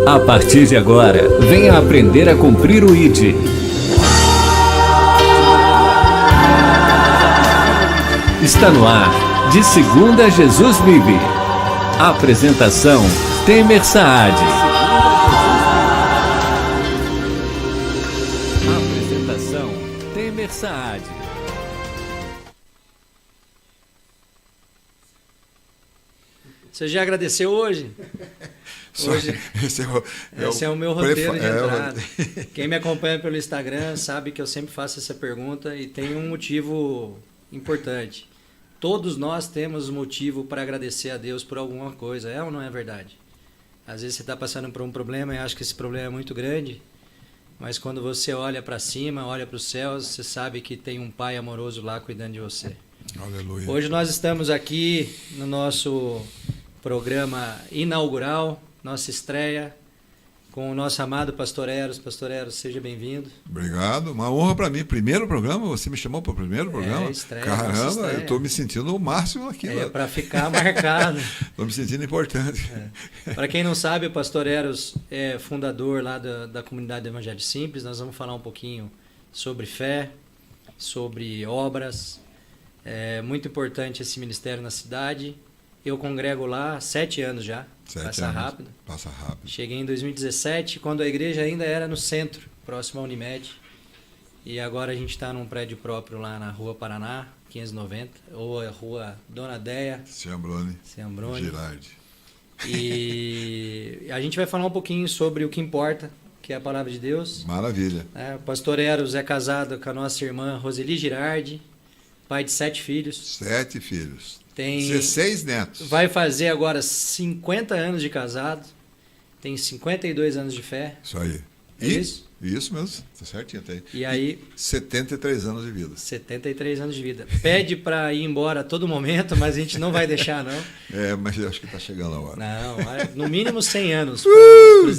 A partir de agora, venha aprender a cumprir o ID. Está no ar, de segunda Jesus vive. Apresentação, Temer Saad. Apresentação, Temer Saad. Você já agradeceu hoje? Hoje esse é o meu roteiro de entrada. Quem me acompanha pelo Instagram sabe que eu sempre faço essa pergunta e tem um motivo importante. Todos nós temos motivo para agradecer a Deus por alguma coisa, é ou não é verdade? Às vezes você está passando por um problema e acha que esse problema é muito grande, mas quando você olha para cima, olha para os céus, você sabe que tem um Pai amoroso lá cuidando de você. Aleluia. Hoje nós estamos aqui no nosso programa inaugural, nossa estreia, com o nosso amado Pastor Eros. Pastor Eros, seja bem-vindo. Obrigado, uma honra para mim. Primeiro programa, você me chamou para o primeiro programa? Estreia, caramba, estreia. Eu estou me sentindo o máximo aqui. Para ficar marcado. Estou me sentindo importante. Para quem não sabe, o Pastor Eros é fundador lá da comunidade do Evangelho Simples. Nós vamos falar um pouquinho sobre fé, sobre obras. É muito importante esse ministério na cidade. Eu congrego lá há 7 anos já. Passa rápido. Passa rápido. Cheguei em 2017, quando a igreja ainda era no centro, próximo à Unimed. E agora a gente está num prédio próprio lá na Rua Paraná, 590, ou a Rua Dona Deia. Ciambrone. Girardi. E a gente vai falar um pouquinho sobre o que importa, que é a palavra de Deus. Maravilha. O pastor Eros é casado com a nossa irmã Roseli Girardi, pai de 7 filhos. 7 filhos. Tem 16 netos. Vai fazer agora 50 anos de casado. Tem 52 anos de fé. Isso aí. Isso? Isso mesmo. Está certinho até aí. E aí? 73 anos de vida. 73 anos de vida. Pede para ir embora a todo momento, mas a gente não vai deixar, não. Mas eu acho que está chegando a hora. Não, no mínimo 100 anos.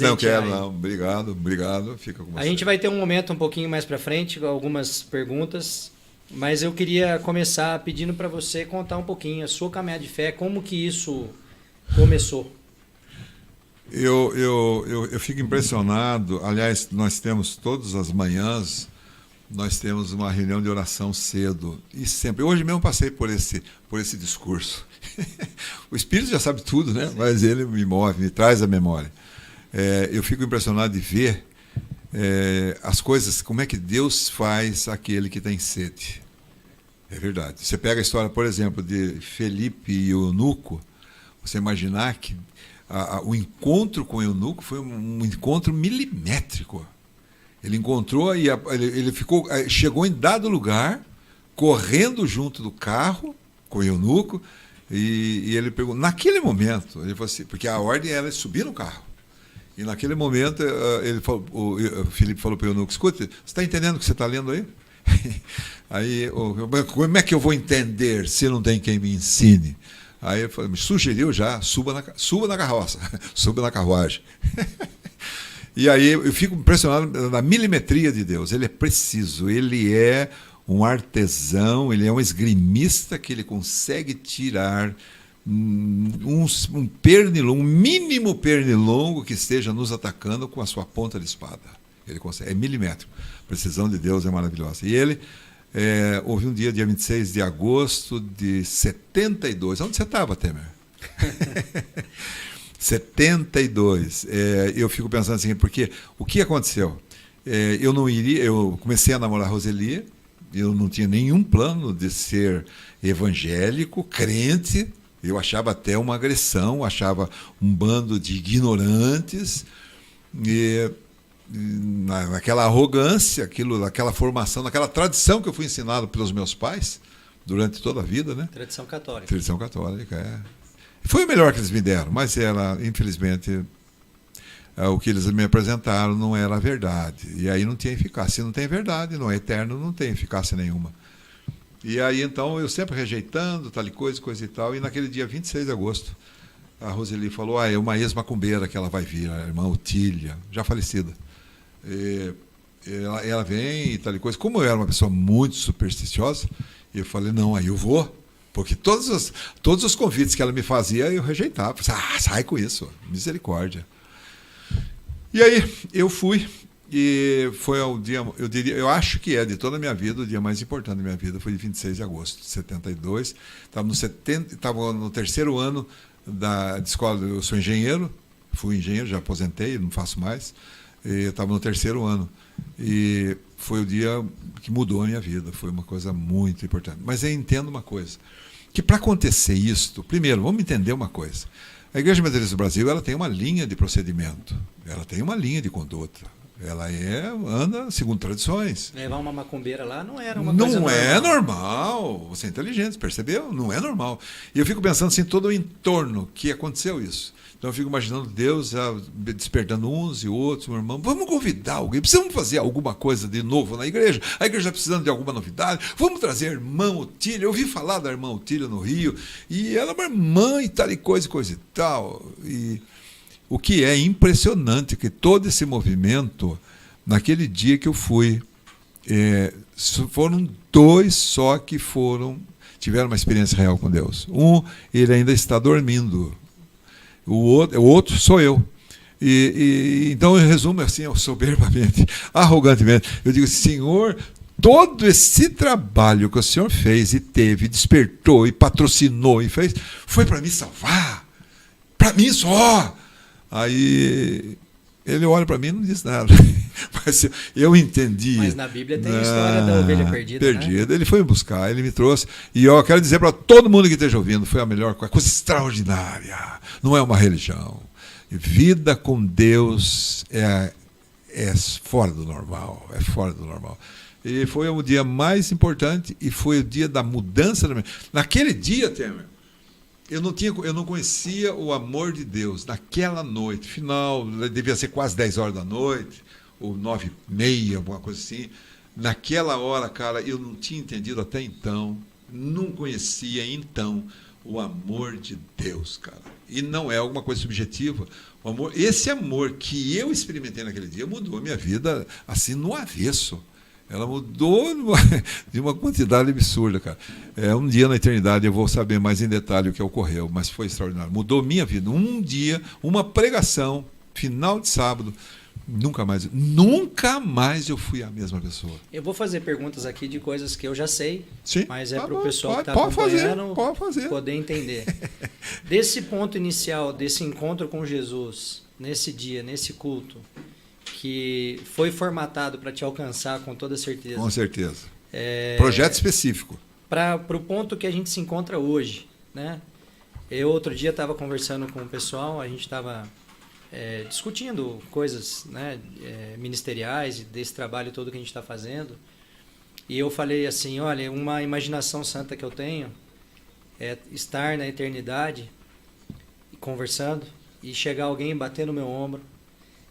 Não quero, não. Obrigado. Fica com você. A gente vai ter um momento um pouquinho mais para frente, com algumas perguntas. Mas eu queria começar pedindo para você contar um pouquinho a sua caminhada de fé, como que isso começou. Eu fico impressionado. Aliás, nós temos todas as manhãs, nós temos uma reunião de oração cedo. E sempre. Hoje mesmo passei por esse discurso. O Espírito já sabe tudo, né? Mas ele me move, me traz a memória. Eu fico impressionado de ver as coisas, como é que Deus faz aquele que tem sede. É verdade. Você pega a história, por exemplo, de Felipe e Eunuco, você imaginar que o encontro com o Eunuco foi um encontro milimétrico. Ele encontrou e ele chegou em dado lugar, correndo junto do carro com o Eunuco, e ele perguntou, naquele momento, ele falou assim, porque a ordem era subir no carro. E naquele momento, o Felipe falou para o Eunuco, escuta, você está entendendo o que você está lendo aí? Aí, como é que eu vou entender se não tem quem me ensine? Aí ele falou, me sugeriu já, suba na carroça, suba na carruagem. E aí eu fico impressionado na milimetria de Deus. Ele é preciso, ele é um artesão, ele é um esgrimista que ele consegue tirar um pernilongo, um mínimo pernilongo que esteja nos atacando com a sua ponta de espada. Ele consegue, é milimétrico. A precisão de Deus é maravilhosa. E ele, houve um dia 26 de agosto de 72. Onde você estava, Temer? 72. Eu fico pensando assim, porque o que aconteceu? Eu comecei a namorar a Roseli, eu não tinha nenhum plano de ser evangélico, crente. Eu achava até uma agressão, achava um bando de ignorantes, e naquela arrogância, naquela formação, naquela tradição que eu fui ensinado pelos meus pais durante toda a vida, né? Tradição católica. Tradição católica, Foi o melhor que eles me deram, mas infelizmente, o que eles me apresentaram não era a verdade. E aí não tinha eficácia. Se não tem verdade, não é eterno, não tem eficácia nenhuma. E aí, então, eu sempre rejeitando, tal coisa e tal. E naquele dia 26 de agosto, a Roseli falou, é uma ex-macumbeira que ela vai vir, a irmã Otília, já falecida. Ela vem e tal coisa. Como eu era uma pessoa muito supersticiosa, eu falei, não, aí eu vou. Porque todos os convites que ela me fazia, eu rejeitava. Sai com isso, misericórdia. E aí eu fui, e foi o dia, eu acho que de toda a minha vida, o dia mais importante da minha vida foi de 26 de agosto de 72. Estava no terceiro ano de escola, eu sou engenheiro, fui engenheiro, já aposentei, não faço mais. Estava no terceiro ano. E foi o dia que mudou a minha vida, foi uma coisa muito importante. Mas eu entendo uma coisa, que para acontecer isto, primeiro, vamos entender uma coisa. A Igreja Metodista do Brasil, ela tem uma linha de procedimento, ela tem uma linha de conduta. Ela anda segundo tradições. Levar uma macumbeira lá não era uma coisa normal. Não é normal. Você é inteligente, percebeu? Não é normal. E eu fico pensando assim, todo o entorno que aconteceu isso. Então eu fico imaginando Deus despertando uns e outros, meu irmão, vamos convidar alguém, precisamos fazer alguma coisa de novo na igreja, a igreja está precisando de alguma novidade, vamos trazer a irmã Otília, eu ouvi falar da irmã Otília no Rio, e ela é uma irmã e tal, e coisa e tal. E o que é impressionante, que todo esse movimento, naquele dia que eu fui, foram 2 só que tiveram uma experiência real com Deus. Ele ainda está dormindo. O outro sou eu. Então eu resumo assim, soberbamente, arrogantemente. Eu digo, Senhor, todo esse trabalho que o Senhor fez e teve, despertou e patrocinou e fez, foi para me salvar. Para mim só. Aí ele olha para mim e não diz nada. Mas eu entendi. Mas na Bíblia tem a história da ovelha perdida. Né? Ele foi me buscar, ele me trouxe. E eu quero dizer para todo mundo que esteja ouvindo, foi a melhor coisa extraordinária. Não é uma religião. Vida com Deus é fora do normal. É fora do normal. E foi o dia mais importante e foi o dia da mudança. Naquele dia, Temer, eu não conhecia o amor de Deus. Naquela noite, final, devia ser quase 10 horas da noite, ou 9h30, alguma coisa assim. Naquela hora, cara, eu não tinha entendido até então, não conhecia então o amor de Deus, cara. E não é alguma coisa subjetiva. Esse amor que eu experimentei naquele dia mudou a minha vida assim no avesso. Ela mudou de uma quantidade absurda, cara. Um dia na eternidade eu vou saber mais em detalhe o que ocorreu, mas foi extraordinário. Mudou minha vida. Um dia, uma pregação, final de sábado, nunca mais eu fui a mesma pessoa. Eu vou fazer perguntas aqui de coisas que eu já sei, sim, mas para o pessoal que está acompanhando pode fazer. Poder entender. Desse ponto inicial, desse encontro com Jesus, nesse dia, nesse culto, que foi formatado para te alcançar com toda certeza. Com certeza. Projeto específico. Para o ponto que a gente se encontra hoje, né? Eu outro dia estava conversando com o pessoal, a gente estava discutindo coisas, né, ministeriais, desse trabalho todo que a gente está fazendo. E eu falei assim, olha, uma imaginação santa que eu tenho é estar na eternidade conversando e chegar alguém bater no meu ombro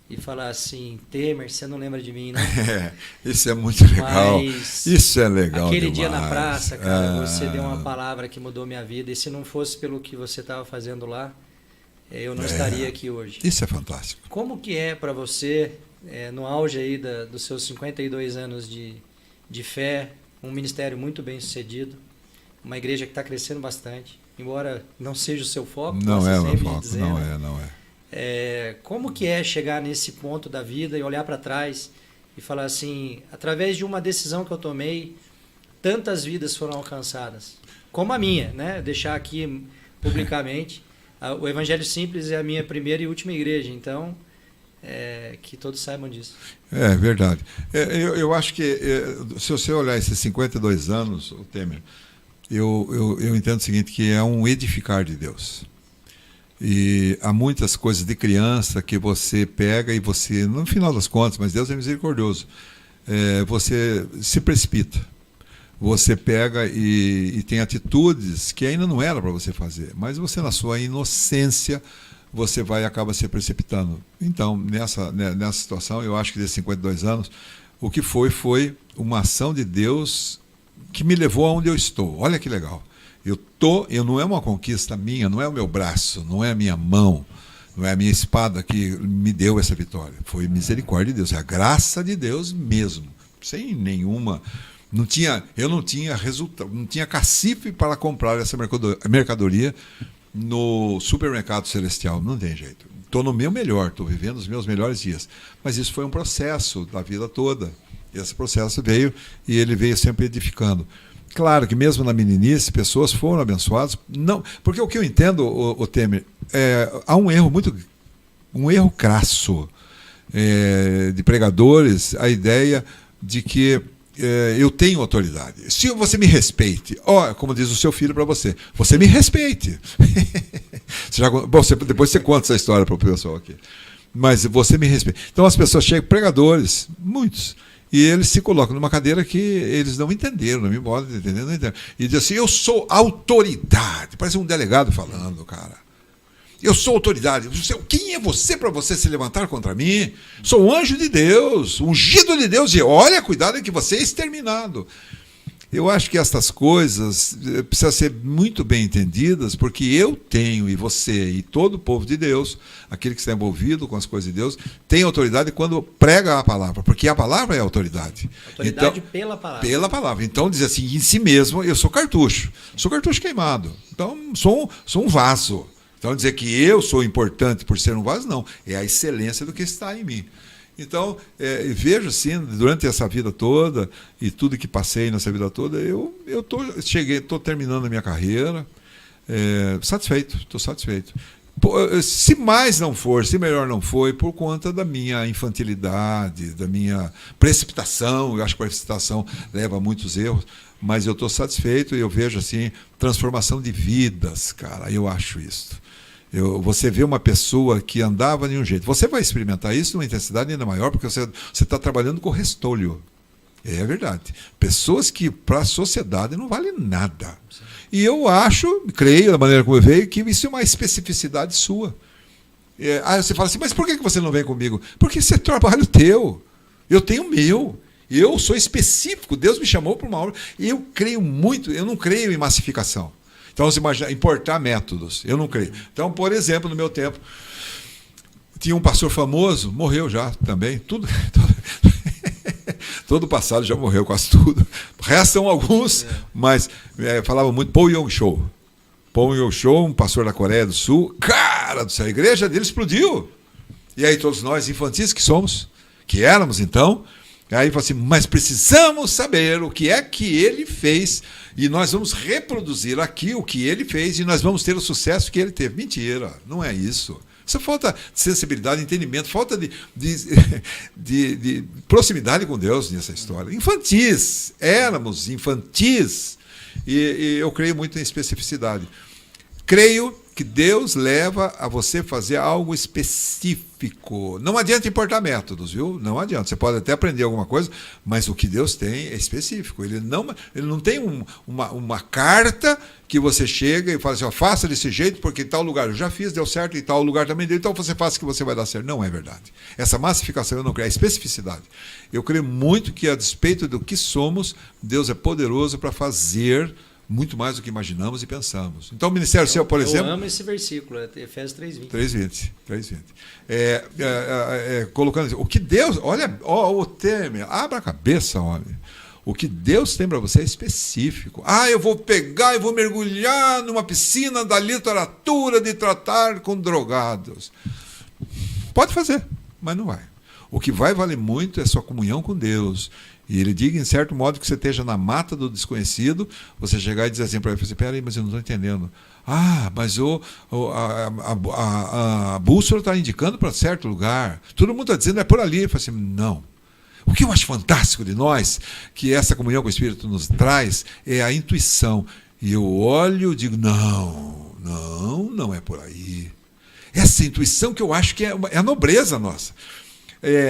e falar assim, Temer, você não lembra de mim, né? Isso é muito legal. Mas isso é legal aquele demais. dia na praça, cara, você deu uma palavra que mudou minha vida. E se não fosse pelo que você estava fazendo lá, eu não estaria aqui hoje. Isso é fantástico. Como que é para você, no auge aí dos seus 52 anos de fé, um ministério muito bem sucedido, uma igreja que está crescendo bastante, embora não seja o seu foco? Não é o meu foco, não é. Como que é chegar nesse ponto da vida e olhar para trás e falar assim, através de uma decisão que eu tomei, tantas vidas foram alcançadas, como a minha, né? Deixar aqui publicamente, o Evangelho Simples é a minha primeira e última igreja, então que todos saibam disso. É verdade. Eu acho que se você olhar esses 52 anos, o Temer, eu entendo o seguinte, que é um edificar de Deus. E há muitas coisas de criança que você pega e você, no final das contas, mas Deus é misericordioso, você se precipita. Você pega e tem atitudes que ainda não era para você fazer, mas você, na sua inocência, você vai e acaba se precipitando. Então, nessa situação, eu acho que desses 52 anos, o que foi uma ação de Deus que me levou aonde eu estou. Olha que legal. Eu não é uma conquista minha, não é o meu braço, não é a minha mão, não é a minha espada que me deu essa vitória. Foi misericórdia de Deus, é a graça de Deus mesmo. Sem nenhuma... eu não tinha resultado, não tinha cacife para comprar essa mercadoria, no supermercado celestial, não tem jeito. Estou no meu melhor, estou vivendo os meus melhores dias. Mas isso foi um processo da vida toda. Esse processo veio e ele veio sempre edificando. Claro que mesmo na meninice, pessoas foram abençoadas. Não, porque o que eu entendo, o Temer, há um erro crasso de pregadores, a ideia de que eu tenho autoridade. Se você me respeite, como diz o seu filho para você me respeite. Depois você conta essa história para o pessoal aqui. Mas você me respeita. Então as pessoas chegam, pregadores, muitos, e eles se colocam numa cadeira que eles não entenderam, não me podem entender, não entenderam. E dizem assim, eu sou autoridade. Parece um delegado falando, cara. Eu sou autoridade. Quem é você para você se levantar contra mim? Sou um anjo de Deus, ungido de Deus. E olha, cuidado que você é exterminado. Eu acho que estas coisas precisam ser muito bem entendidas, porque eu tenho, e você, e todo o povo de Deus, aquele que está envolvido com as coisas de Deus, tem autoridade quando prega a palavra, porque a palavra é autoridade. Autoridade então, pela palavra. Pela palavra. Então, diz assim, em si mesmo, eu sou cartucho queimado. Então, sou um vaso. Então, dizer que eu sou importante por ser um vaso, não. É a excelência do que está em mim. Então, vejo assim, durante essa vida toda, e tudo que passei nessa vida toda, eu estou terminando a minha carreira, estou satisfeito. Se mais não for, se melhor não foi, por conta da minha infantilidade, da minha precipitação, eu acho que a precipitação leva a muitos erros, mas eu estou satisfeito e eu vejo assim, transformação de vidas, cara, eu acho isso. Você vê uma pessoa que andava de um jeito, você vai experimentar isso numa intensidade ainda maior, porque você está trabalhando com restolho. É verdade. Pessoas que para a sociedade não valem nada. Sim. E eu creio, da maneira como eu vejo, que isso é uma especificidade sua. Aí você fala assim, mas por que você não vem comigo? Porque isso é trabalho teu. Eu tenho o meu. Eu sou específico. Deus me chamou para uma obra. E eu creio muito, eu não creio em massificação. Então, você imagina, importar métodos. Eu não creio. Então, por exemplo, no meu tempo, tinha um pastor famoso, morreu já também. Todo passado já morreu, quase tudo. Restam alguns, mas falava muito Paul Yong-cho. Paul Yong-cho, um pastor da Coreia do Sul. Cara do céu, a igreja dele explodiu. E aí todos nós, infantis que éramos então, aí falou assim, mas precisamos saber o que é que ele fez e nós vamos reproduzir aqui o que ele fez e nós vamos ter o sucesso que ele teve. Mentira, não é isso. Isso falta de sensibilidade, entendimento, falta de proximidade com Deus nessa história. Éramos infantis e eu creio muito em especificidade. Creio que Deus leva a você fazer algo específico. Não adianta importar métodos, viu? Não adianta. Você pode até aprender alguma coisa, mas o que Deus tem é específico. Ele não tem uma carta que você chega e fala assim, faça desse jeito, porque em tal lugar eu já fiz, deu certo, e tal lugar também deu, então você faça que você vai dar certo. Não é verdade. Essa massificação eu não creio, é especificidade. Eu creio muito que, a despeito do que somos, Deus é poderoso para fazer muito mais do que imaginamos e pensamos. Então, o Ministério Seu, por exemplo... Eu amo esse versículo, Efésios 3:20. Colocando assim, o que Deus... Olha, o Temer, abra a cabeça, homem. O que Deus tem para você é específico. Eu vou pegar e vou mergulhar numa piscina da literatura de tratar com drogados. Pode fazer, mas não vai. O que vai valer muito é sua comunhão com Deus. E ele diga, em certo modo, que você esteja na mata do desconhecido, você chegar e dizer assim para ele, peraí, mas eu não estou entendendo. Mas a bússola está indicando para certo lugar. Todo mundo está dizendo, é por ali. Eu falo assim, não. O que eu acho fantástico de nós, que essa comunhão com o Espírito nos traz, é a intuição. E eu olho e digo, não é por aí. Essa intuição que eu acho que é a nobreza nossa.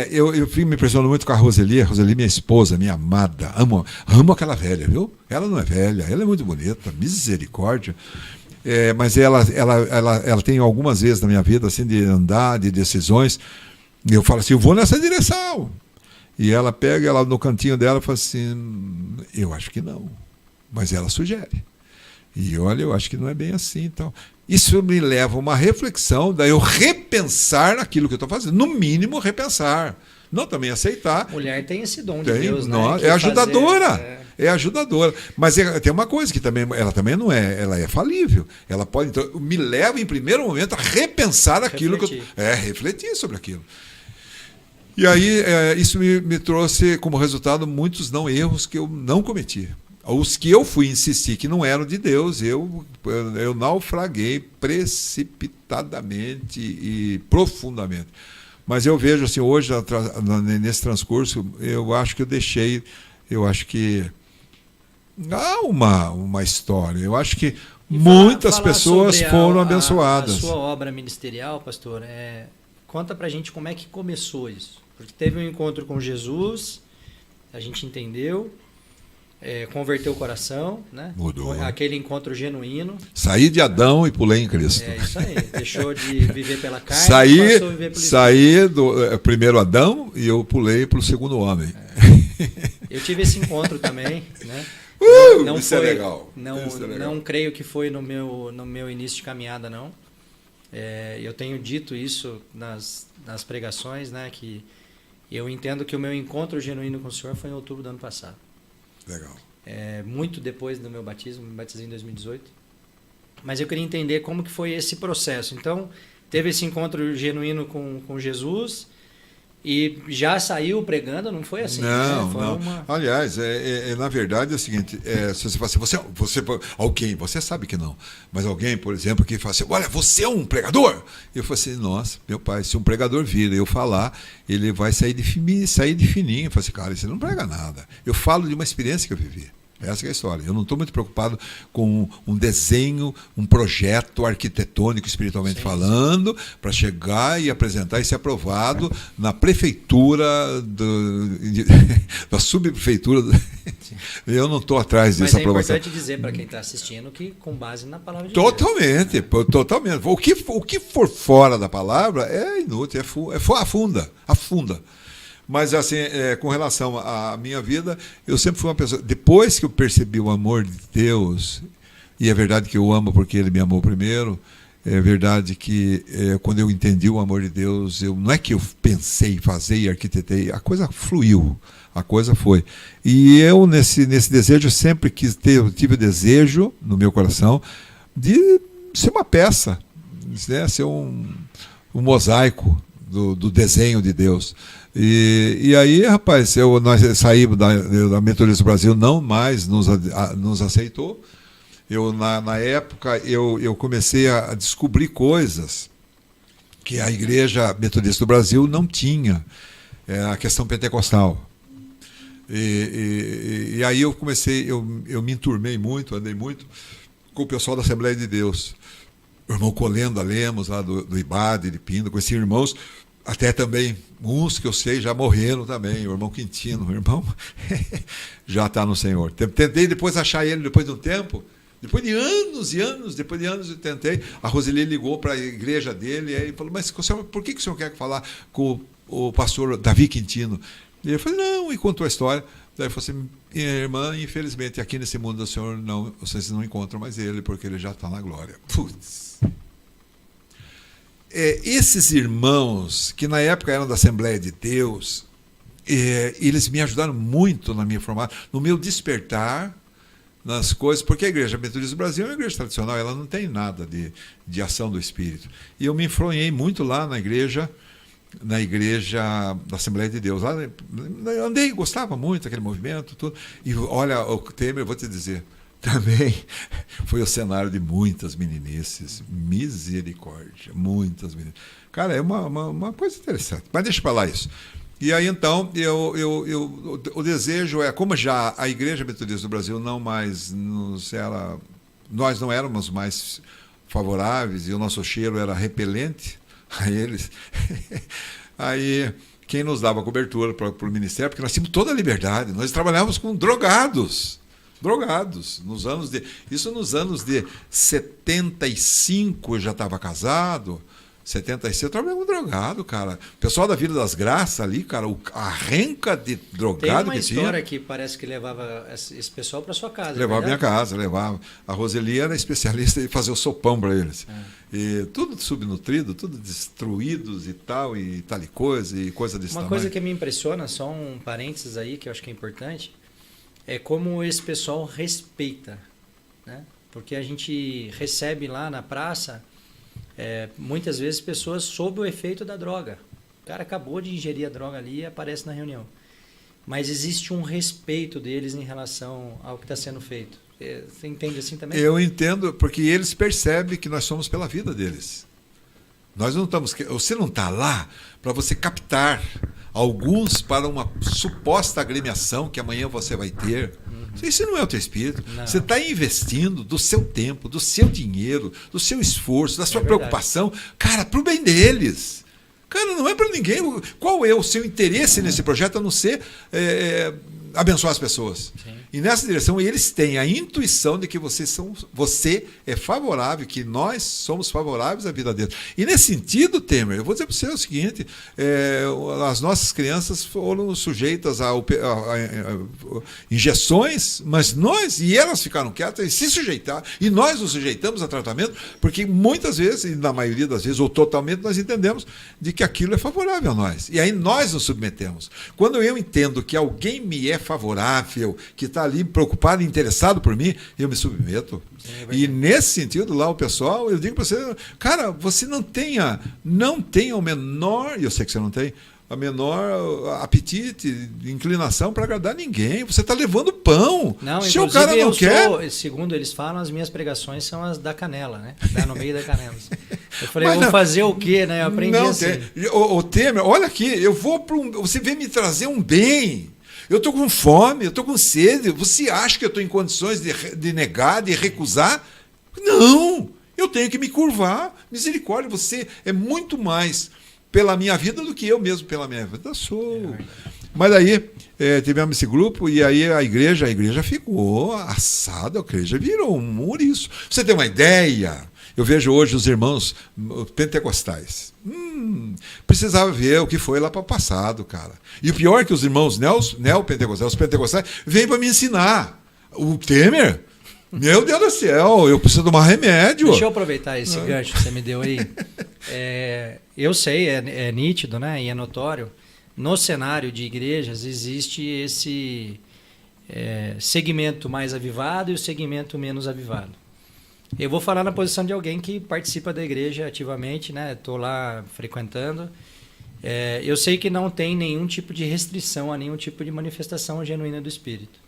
Eu me impressiono muito com a Roseli, minha esposa, minha amada. Amo aquela velha, viu? Ela não é velha, ela é muito bonita, misericórdia. Mas ela tem algumas vezes na minha vida assim, de andar, de decisões, e eu falo assim, eu vou nessa direção. E ela pega ela no cantinho dela e fala assim, eu acho que não. Mas ela sugere. E olha, eu acho que não é bem assim. Então, isso me leva a uma reflexão, daí eu repensar naquilo que eu estou fazendo. No mínimo, repensar. Não também aceitar. Mulher tem esse dom de Deus, né? É ajudadora. é ajudadora. Mas tem uma coisa que também, ela também não é, ela é falível. Ela pode, então, me leva em primeiro momento a repensar aquilo refletir sobre aquilo. E aí isso me trouxe como resultado muitos erros que eu não cometi. Os que eu fui insistir que não eram de Deus, eu naufraguei precipitadamente e profundamente. Mas eu vejo assim, hoje, nesse transcurso, eu acho que há uma história. Eu acho que muitas pessoas foram abençoadas. A sua obra ministerial, pastor, conta pra gente como é que começou isso. Porque teve um encontro com Jesus, a gente entendeu, converteu o coração, né? Mudou. Aquele encontro genuíno. Saí de Adão e pulei em Cristo. É isso aí. Deixou de viver pela carne e passou a viver pelo Saí do primeiro Adão e eu pulei para o segundo homem. Eu tive esse encontro também, né? Isso é legal. Não creio que foi no meu início de caminhada, não. Eu tenho dito isso nas pregações, né? Que eu entendo que o meu encontro genuíno com o Senhor foi em outubro do ano passado. Legal. Muito depois do meu batismo, me batizei em 2018. Mas eu queria entender como que foi esse processo. Então, teve esse encontro genuíno com Jesus e já saiu pregando, não foi assim? Não, não. Aliás, na verdade é o seguinte, se você fala assim, alguém, você sabe que não, mas alguém, por exemplo, que fala assim, olha, você é um pregador? Eu falo assim, nossa, meu pai, se um pregador vir eu falar, ele vai sair de fininho. Eu falo assim, cara, você não prega nada. Eu falo de uma experiência que eu vivi. Essa é a história. Eu não estou muito preocupado com um desenho, um projeto arquitetônico, espiritualmente falando, para chegar e apresentar e ser aprovado na prefeitura, da subprefeitura. Eu não estou atrás dessa aprovação. Mas é importante dizer para quem está assistindo que com base na palavra de Deus. Totalmente. O que for fora da palavra é inútil, afunda. Mas, assim, com relação à minha vida, eu sempre fui uma pessoa... Depois que eu percebi o amor de Deus, e é verdade que eu amo porque Ele me amou primeiro, é verdade que quando eu entendi o amor de Deus, não é que eu pensei em fazer e arquitetei, a coisa fluiu, a coisa foi. E eu, nesse desejo, sempre tive o desejo, no meu coração, de ser uma peça, né? Ser um mosaico do desenho de Deus. E aí, rapaz, nós saímos da Metodista do Brasil, não mais nos aceitou. Na época, eu comecei a descobrir coisas que a Igreja Metodista do Brasil não tinha, a questão pentecostal. E aí eu me enturmei muito, andei muito com o pessoal da Assembleia de Deus. O irmão Colenda Lemos, lá do IBAD, de Pindo, conheci irmãos, até também, uns que eu sei já morreram também, o irmão Quintino, o irmão já está no Senhor. Tentei depois achar ele depois de um tempo, depois de anos eu tentei. A Roseli ligou para a igreja dele e aí falou, mas por que o senhor quer falar com o pastor Davi Quintino? E eu falei, não, e contou a história. Daí eu falei assim, irmã, infelizmente aqui nesse mundo do Senhor, vocês não encontram mais ele, porque ele já está na glória. Putz. Esses irmãos, que na época eram da Assembleia de Deus, eles me ajudaram muito na minha formação, no meu despertar nas coisas, porque a Igreja Metodista do Brasil é uma igreja tradicional, ela não tem nada de ação do Espírito. E eu me influenhei muito lá na igreja da Assembleia de Deus. Lá, andei, gostava muito daquele movimento, tudo. E olha, o Temer, eu vou te dizer, também foi o cenário de muitas meninices, misericórdia, muitas meninices. Cara, é uma coisa interessante, mas deixa para lá isso. E aí então, o desejo como já a Igreja Metodista do Brasil nós não éramos mais favoráveis e o nosso cheiro era repelente a eles, aí quem nos dava cobertura para o ministério, porque nós tínhamos toda a liberdade, nós trabalhávamos com drogados, nos anos de 75 eu já estava casado, 76 eu trabalhava com drogado, cara. O pessoal da Vila das Graças ali, cara, a renca de drogado que tinha. Tem uma história que parece que levava esse pessoal para sua casa. Levava minha casa, levava. A Roseli era especialista em fazer o sopão para eles. E tudo subnutrido, tudo destruídos e tal e coisa desse tamanho. Uma coisa que me impressiona, só um parênteses aí, que eu acho que é importante, é como esse pessoal respeita, né? Porque a gente recebe lá na praça, muitas vezes, pessoas sob o efeito da droga. O cara acabou de ingerir a droga ali e aparece na reunião. Mas existe um respeito deles em relação ao que está sendo feito. Você entende assim também? Eu entendo, porque eles percebem que nós somos pela vida deles. Nós não estamos. Você não está lá para você captar alguns para uma suposta agremiação que amanhã você vai ter. Isso não é o teu espírito. Não. Você está investindo do seu tempo, do seu dinheiro, do seu esforço, da sua preocupação, cara, para o bem deles. Cara, não é para ninguém. Qual é o seu interesse nesse projeto a não ser abençoar as pessoas? Sim. E nessa direção eles têm a intuição de que você é favorável, que nós somos favoráveis à vida deles. E nesse sentido, Temer, eu vou dizer para você o seguinte, as nossas crianças foram sujeitas a injeções, mas e elas ficaram quietas e se sujeitaram, e nós nos sujeitamos a tratamento, porque muitas vezes, e na maioria das vezes, ou totalmente, nós entendemos de que aquilo é favorável a nós. E aí nós nos submetemos. Quando eu entendo que alguém me é favorável, que está ali preocupado e interessado por mim, eu me submeto. E nesse sentido, lá o pessoal, eu digo para você, cara, você não tenha o menor, eu sei que você não tem, a menor apetite, inclinação para agradar ninguém. Você está levando pão. Não, se o cara não quer. Segundo eles falam, as minhas pregações são as da canela, né? Tá no meio da canela. Eu falei, vou fazer o quê, né? Eu aprendi assim. O Temer, olha aqui, você vem me trazer um bem. Eu estou com fome, eu estou com sede. Você acha que eu estou em condições de negar, de recusar? Não! Eu tenho que me curvar. Misericórdia, você é muito mais pela minha vida do que eu mesmo pela minha vida. Sou. Mas aí tivemos esse grupo e aí a igreja ficou assada, a igreja virou um muriço. Você tem uma ideia? Eu vejo hoje os irmãos pentecostais. Precisava ver o que foi lá para o passado, cara. E o pior é que os irmãos neopentecostais, os pentecostais, vêm para me ensinar. O Temer, meu Deus do céu, eu preciso tomar remédio. Deixa eu aproveitar esse gancho que você me deu aí. Eu sei, é nítido, né? E é notório. No cenário de igrejas existe esse segmento mais avivado e o segmento menos avivado. Eu vou falar na posição de alguém que participa da igreja ativamente, né? Estou lá frequentando. Eu sei que não tem nenhum tipo de restrição a nenhum tipo de manifestação genuína do Espírito.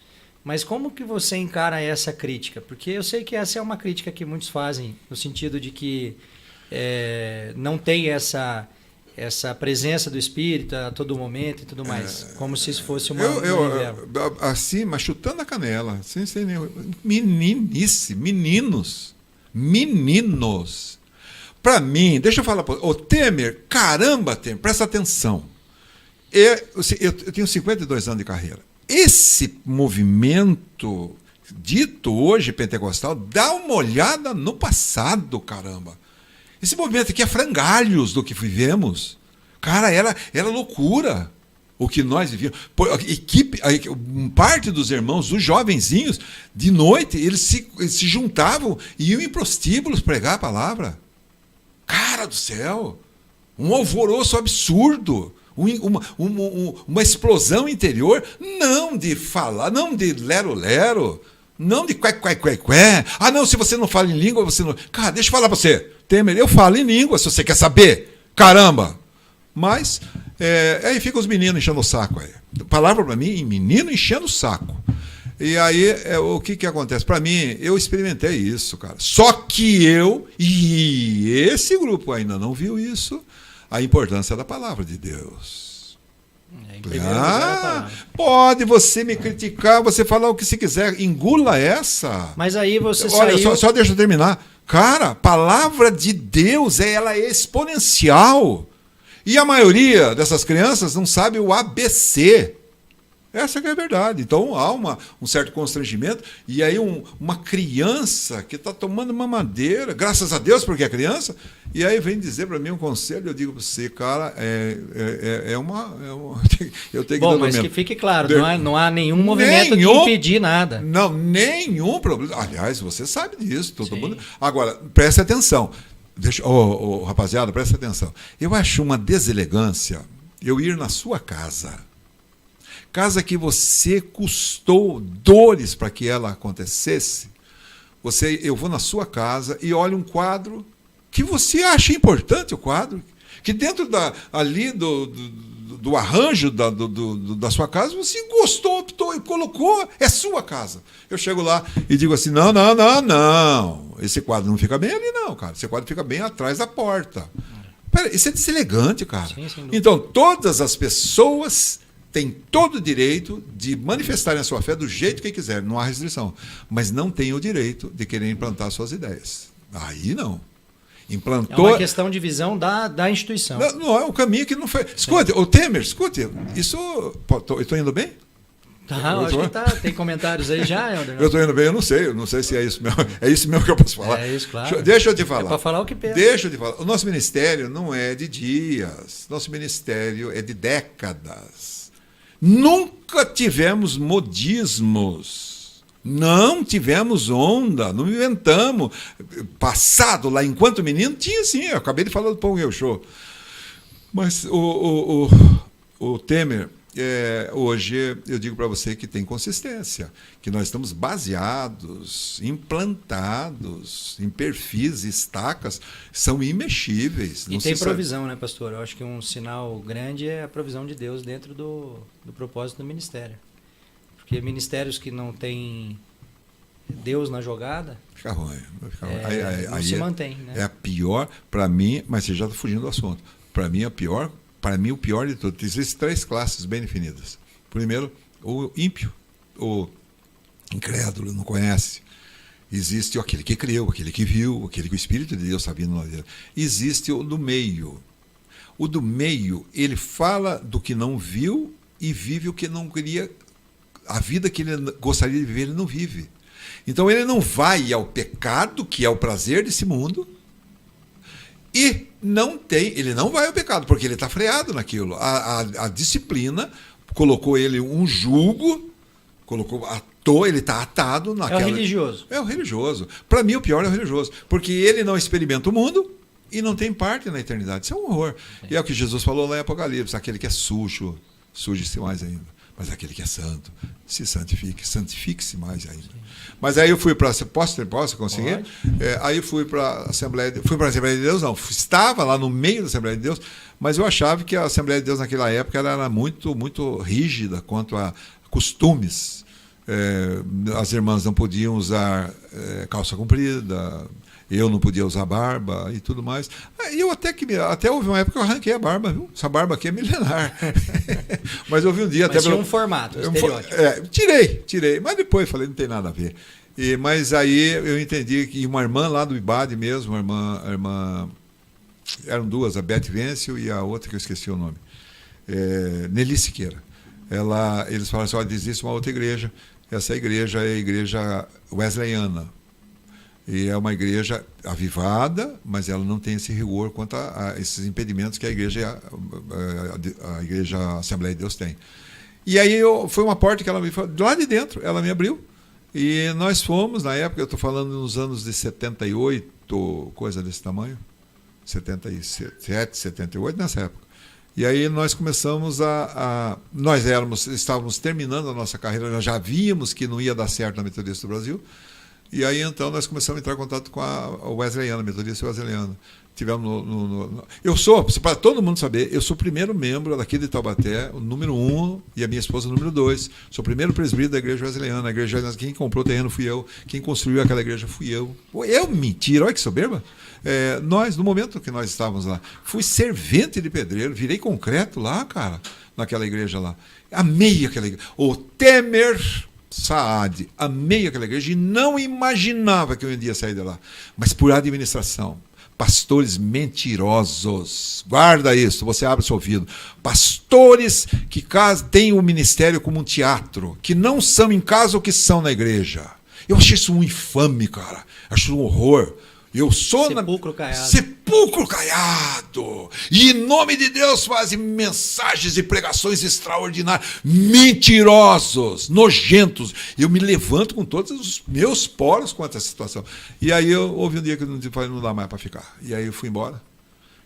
Mas como que você encara essa crítica? Porque eu sei que essa é uma crítica que muitos fazem, no sentido de que não tem essa presença do Espírito a todo momento e tudo mais, como se isso fosse uma assim, mas chutando a canela, sem nenhum, meninos. Para mim, deixa eu falar, o Temer, caramba, Temer, presta atenção. Eu tenho 52 anos de carreira. Esse movimento dito hoje pentecostal, dá uma olhada no passado, caramba. Esse movimento aqui é frangalhos do que vivemos. Cara, era loucura o que nós vivíamos. Parte dos irmãos, dos jovenzinhos, de noite, eles se juntavam e iam em prostíbulos pregar a palavra. Cara do céu! Um alvoroço absurdo. Uma explosão interior, não de falar, não de lero-lero, não de qué. Ah, não, se você não fala em língua, você não... Cara, deixa eu falar para você. Temer, eu falo em língua, se você quer saber. Caramba! Mas, aí fica os meninos enchendo o saco. Aí. Palavra para mim, menino enchendo o saco. E aí, o que acontece? Para mim, eu experimentei isso, cara. Só que e esse grupo ainda não viu isso, a importância da palavra de Deus. Pode você me criticar, você falar o que se quiser, engula essa. Mas aí você Olha, saiu... só deixa eu terminar. Cara, a palavra de Deus, ela é exponencial. E a maioria dessas crianças não sabe o ABC. Essa que é a verdade. Então há um certo constrangimento. E aí uma criança que está tomando mamadeira, graças a Deus porque é criança, e aí vem dizer para mim um conselho, eu digo para você, cara, eu tenho que... Bom, mas que fique claro, não há nenhum movimento de impedir nada. Não, nenhum problema. Aliás, você sabe disso, todo mundo. Agora, preste atenção. Rapaziada, preste atenção. Eu acho uma deselegância eu ir na sua casa casa que você custou dores para que ela acontecesse, eu vou na sua casa e olho um quadro que você acha importante, o quadro, que dentro ali do arranjo da sua casa, você gostou, optou e colocou, é sua casa. Eu chego lá e digo assim, não, esse quadro não fica bem ali não, cara, esse quadro fica bem atrás da porta. Pera, isso é deselegante, cara. Sim, então, todas as pessoas têm todo o direito de manifestarem a sua fé do jeito que quiser, não há restrição, mas não têm o direito de querer implantar suas ideias. Aí não. Implantou... É uma questão de visão da instituição. Não é um caminho que não foi... Escute, o Temer, isso... Eu estou indo bem? Acho que tá. Tem comentários aí já, Helder? Eu estou indo bem, eu não sei se é isso mesmo. É isso mesmo que eu posso falar. É isso, claro. Deixa eu te falar. É para falar o que pensa. Deixa eu te falar. O nosso ministério não é de dias. Nosso ministério é de décadas. Nunca tivemos modismos. Não tivemos onda. Não inventamos. Passado lá, enquanto menino, tinha sim. Eu acabei de falar do Pão e Show. Mas o Temer... hoje eu digo para você que tem consistência, que nós estamos baseados, implantados em perfis, estacas, são imexíveis. E tem provisão, né, pastor? Eu acho que um sinal grande é a provisão de Deus dentro do propósito do ministério. Porque ministérios que não têm Deus na jogada... Fica ruim. Não se mantém. Né? É a pior, para mim, mas você já está fugindo do assunto, para mim a pior... Para mim, o pior de tudo, existem 3 classes bem definidas. Primeiro, o ímpio, o incrédulo, não conhece. Existe aquele que creu, aquele que viu, aquele que o Espírito de Deus está vindo na vida. Existe o do meio. O do meio, ele fala do que não viu e vive o que não queria. A vida que ele gostaria de viver, ele não vive. Então, ele não vai ao pecado, que é o prazer desse mundo, e ele não vai ao pecado, porque ele está freado naquilo. A disciplina colocou ele um jugo, ele está atado naquela... É o religioso. É o religioso. Para mim, o pior é o religioso, porque ele não experimenta o mundo e não tem parte na eternidade. Isso é um horror. Sim. E é o que Jesus falou lá em Apocalipse, aquele que é sujo, suje-se mais ainda. Mas aquele que é santo, se santifique, santifique-se mais ainda. Sim. Mas aí eu fui para... Posso conseguir? Aí fui para a Assembleia de Deus, não. Estava lá no meio da Assembleia de Deus, mas eu achava que a Assembleia de Deus naquela época era muito, muito rígida quanto a costumes. As irmãs não podiam usar calça comprida, eu não podia usar barba e tudo mais. E eu até houve uma época que eu arranquei a barba, viu? Essa barba aqui é milenar. Mas houve um dia... Mas tinha um formato, um estereótipo. Tirei. Mas depois falei, não tem nada a ver. Mas aí eu entendi que uma irmã lá do IBAD mesmo, a irmã... Eram 2, a Beth Vencio e a outra que eu esqueci o nome. Nelly Siqueira. Eles falaram assim, olha, existe uma outra igreja. Essa igreja é a igreja wesleyana. E é uma igreja avivada, mas ela não tem esse rigor quanto a esses impedimentos que a igreja Assembleia de Deus tem. E aí foi uma porta que ela me falou, lá de dentro, ela me abriu. E nós fomos, na época, eu estou falando nos anos de 78, coisa desse tamanho, 77, 78, nessa época. E aí nós começamos estávamos terminando a nossa carreira, nós já víamos que não ia dar certo na Metodista do Brasil. E aí, então, nós começamos a entrar em contato com a Wesleyana, Metodista Wesleyana. Tivemos eu sou, para todo mundo saber, eu sou o primeiro membro daqui de Taubaté, o número 1, e a minha esposa o número 2. Sou o primeiro presbítero da igreja wesleyana. A igreja wesleyana, quem comprou o terreno fui eu, quem construiu aquela igreja fui eu. Mentira, olha que soberba. No momento que nós estávamos lá, fui servente de pedreiro, virei concreto lá, cara, naquela igreja lá. Amei aquela igreja. O Temer Saad, amei aquela igreja e não imaginava que eu ia sair de lá. Mas por administração, pastores mentirosos, guarda isso, você abre seu ouvido, pastores que têm o ministério como um teatro, que não são em casa o que são na igreja. Eu achei isso um infame, cara, acho um horror. Eu sou sepulcro caiado. Sepulcro caiado. E em nome de Deus fazem mensagens e pregações extraordinárias. Mentirosos, nojentos. Eu me levanto com todos os meus poros quanto a essa situação. E aí houve um dia que eu não dá mais para ficar. E aí eu fui embora.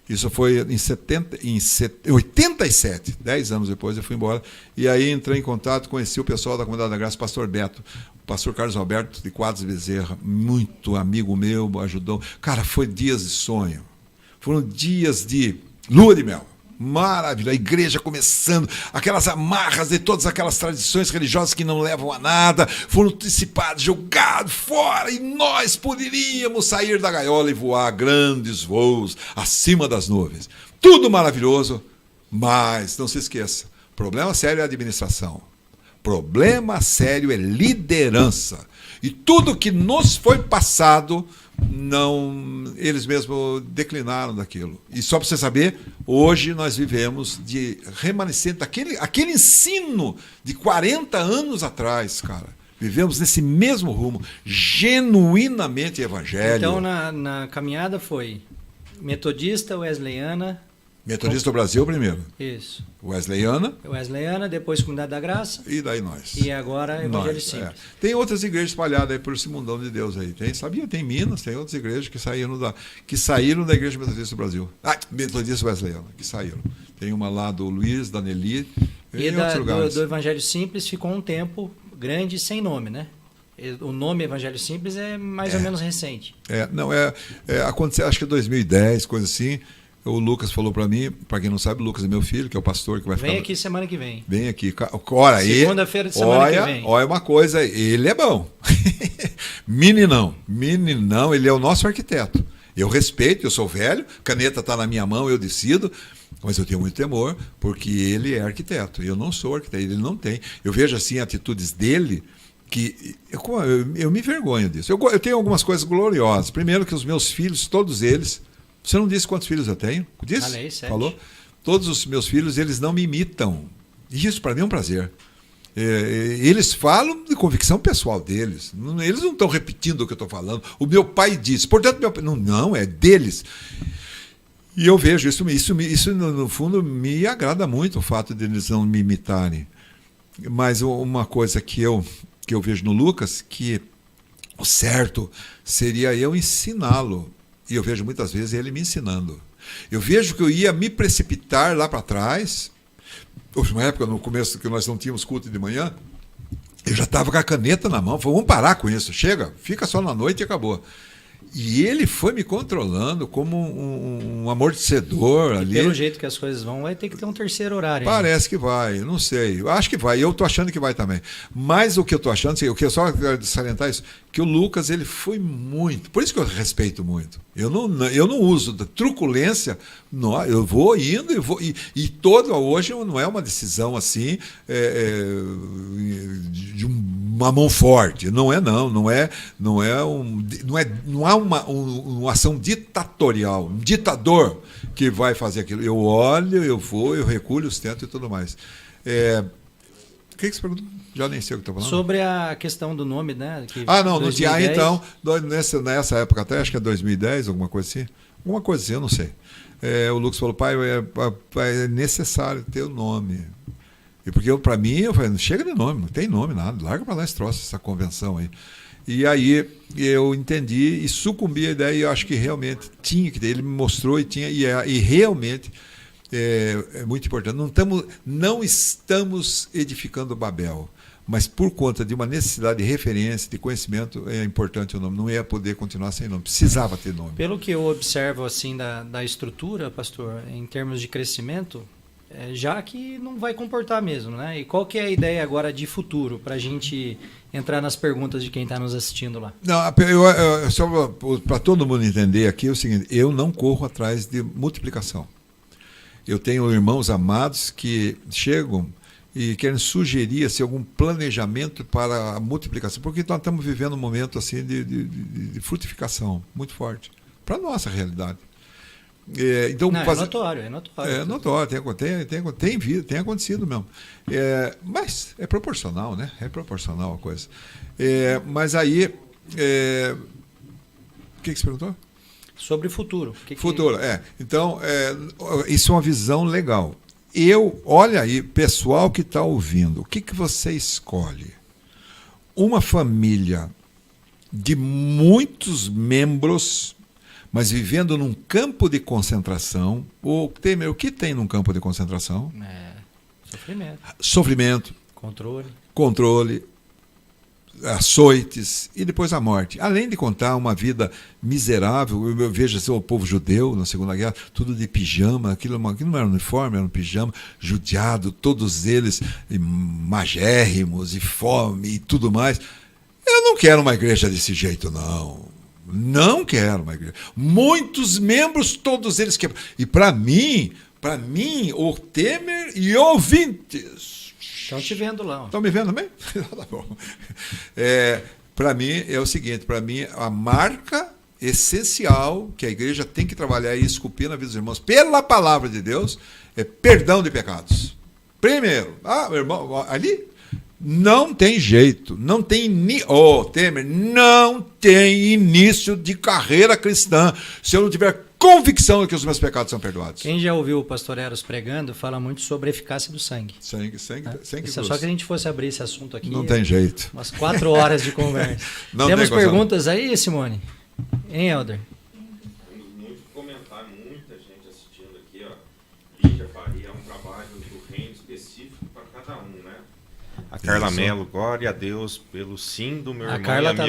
Isso foi em 87, 10 anos depois eu fui embora. E aí entrei em contato, conheci o pessoal da Comunidade da Graça, o pastor Beto, o pastor Carlos Alberto de Quadros Bezerra, muito amigo meu, ajudou. Cara, foi dias de sonho. Foram dias de lua de mel. Maravilha, a igreja começando, aquelas amarras de todas aquelas tradições religiosas que não levam a nada, foram dissipadas, jogados fora, e nós poderíamos sair da gaiola e voar grandes voos acima das nuvens. Tudo maravilhoso, mas não se esqueça, problema sério é a administração, problema sério é liderança. E tudo que nos foi passado, eles mesmos declinaram daquilo. E só para você saber, hoje nós vivemos de remanescente aquele ensino de 40 anos atrás, cara. Vivemos nesse mesmo rumo, genuinamente evangélico. Então, na caminhada foi metodista, wesleyana... Metodista do Brasil primeiro. Isso. Wesleyana, depois Comunidade da Graça. E daí nós. E agora Evangelho Simples. É. Tem outras igrejas espalhadas aí por esse mundão de Deus aí. Tem Minas, tem outras igrejas que saíram da Igreja Metodista do Brasil. Metodista Wesleyana, que saíram. Tem uma lá do Luiz, da Nelly. E do Evangelho Simples ficou um tempo grande sem nome, né? O nome Evangelho Simples é mais ou menos recente. Aconteceu, acho que 2010, coisa assim. O Lucas falou para mim, para quem não sabe, o Lucas é meu filho, que é o pastor que vai ficar... Vem aqui semana que vem. Vem aqui. Ora, segunda-feira de semana que vem. Olha uma coisa, ele é bom. Meninão, ele é o nosso arquiteto. Eu respeito, eu sou velho, caneta está na minha mão, eu decido, mas eu tenho muito temor, porque ele é arquiteto. Eu não sou arquiteto, ele não tem. Eu vejo assim atitudes dele, que eu me envergonho disso. Eu tenho algumas coisas gloriosas. Primeiro que os meus filhos, todos eles... Você não disse quantos filhos eu tenho? Disse? Falei, 7. Falou? Todos os meus filhos, eles não me imitam. E isso para mim é um prazer. Eles falam de convicção pessoal deles. Eles não estão repetindo o que eu estou falando. O meu pai disse. Portanto, não, é deles. E eu vejo isso no fundo, me agrada muito o fato de eles não me imitarem. Mas uma coisa que eu vejo no Lucas, que o certo seria eu ensiná-lo. E eu vejo muitas vezes ele me ensinando. Eu vejo que eu ia me precipitar lá para trás. Houve uma época, no começo, que nós não tínhamos culto de manhã, eu já estava com a caneta na mão. Falei, vamos parar com isso. Chega, fica só na noite e acabou. E ele foi me controlando como um amortecedor ali. Pelo jeito que as coisas vão, vai ter que ter um terceiro horário. Parece que vai, não sei. Eu acho que vai, eu estou achando que vai também. Mas o que eu estou achando, o que eu só quero salientar isso, que o Lucas, ele foi muito. Por isso que eu respeito muito. Eu não uso da truculência, não, eu vou indo e todo hoje não é uma decisão assim de uma mão forte. Não há uma ação ditatorial, um ditador que vai fazer aquilo. Eu olho, eu vou, eu recolho, sustento e tudo mais. O que você perguntou? Já nem sei o que estou falando. Sobre a questão do nome, né? Não tinha. Então, nessa época até, acho que é 2010, alguma coisa assim. Alguma coisa assim, eu não sei. O Lucas falou, pai, é necessário ter o nome. E porque para mim, eu falei, não chega de nome, não tem nome, nada. Larga para lá esse troço, essa convenção aí. E aí eu entendi e sucumbi à ideia, e eu acho que realmente tinha que ter. Ele me mostrou e realmente é muito importante. Não estamos edificando Babel, mas por conta de uma necessidade de referência, de conhecimento, é importante o nome. Não ia poder continuar sem nome, precisava ter nome. Pelo que eu observo assim da estrutura, pastor, em termos de crescimento, já que não vai comportar mesmo, né? E qual que é a ideia agora de futuro, para a gente entrar nas perguntas de quem está nos assistindo lá? Não, só para todo mundo entender aqui é o seguinte, eu não corro atrás de multiplicação. Eu tenho irmãos amados que chegam e querem sugerir assim, algum planejamento para a multiplicação, porque nós estamos vivendo um momento assim, de frutificação muito forte, para a nossa realidade. Então, não, é notório. É notório, tem acontecido mesmo. Mas é proporcional, né? É proporcional a coisa. Mas aí, o que você perguntou? Sobre o futuro. Futuro, Então, isso é uma visão legal. Olha aí, pessoal que está ouvindo, o que você escolhe? Uma família de muitos membros, mas vivendo num campo de concentração. Temer, o que tem num campo de concentração? Sofrimento. Sofrimento. Controle. Açoites e depois a morte. Além de contar uma vida miserável, eu vejo assim, o povo judeu na Segunda Guerra, tudo de pijama, aquilo não era uniforme, era um pijama, judiado, todos eles magérrimos e fome e tudo mais. Eu não quero uma igreja desse jeito, não. Não quero uma igreja. Muitos membros, todos eles quebram. E para mim, o Temer e ouvintes. Estão te vendo lá. Estão me vendo também? Tá bom. Para mim é o seguinte, para mim a marca essencial que a igreja tem que trabalhar e esculpir na vida dos irmãos pela palavra de Deus é perdão de pecados. Primeiro, meu irmão, ali não tem jeito, não tem Temer, não tem início de carreira cristã se eu não tiver convicção de que os meus pecados são perdoados. Quem já ouviu o pastor Eros pregando fala muito sobre a eficácia do sangue. Sangue. Só que a gente fosse abrir esse assunto aqui. Não tem jeito. Umas 4 horas de conversa. Temos perguntas aí, Simone? Hein, Helder? Temos muito comentário, muita gente assistindo aqui, ó. Lídia Faria, é um trabalho do reino específico para cada um, né? A Carla Mello, glória a Deus pelo sim do meu irmão. A Carla tá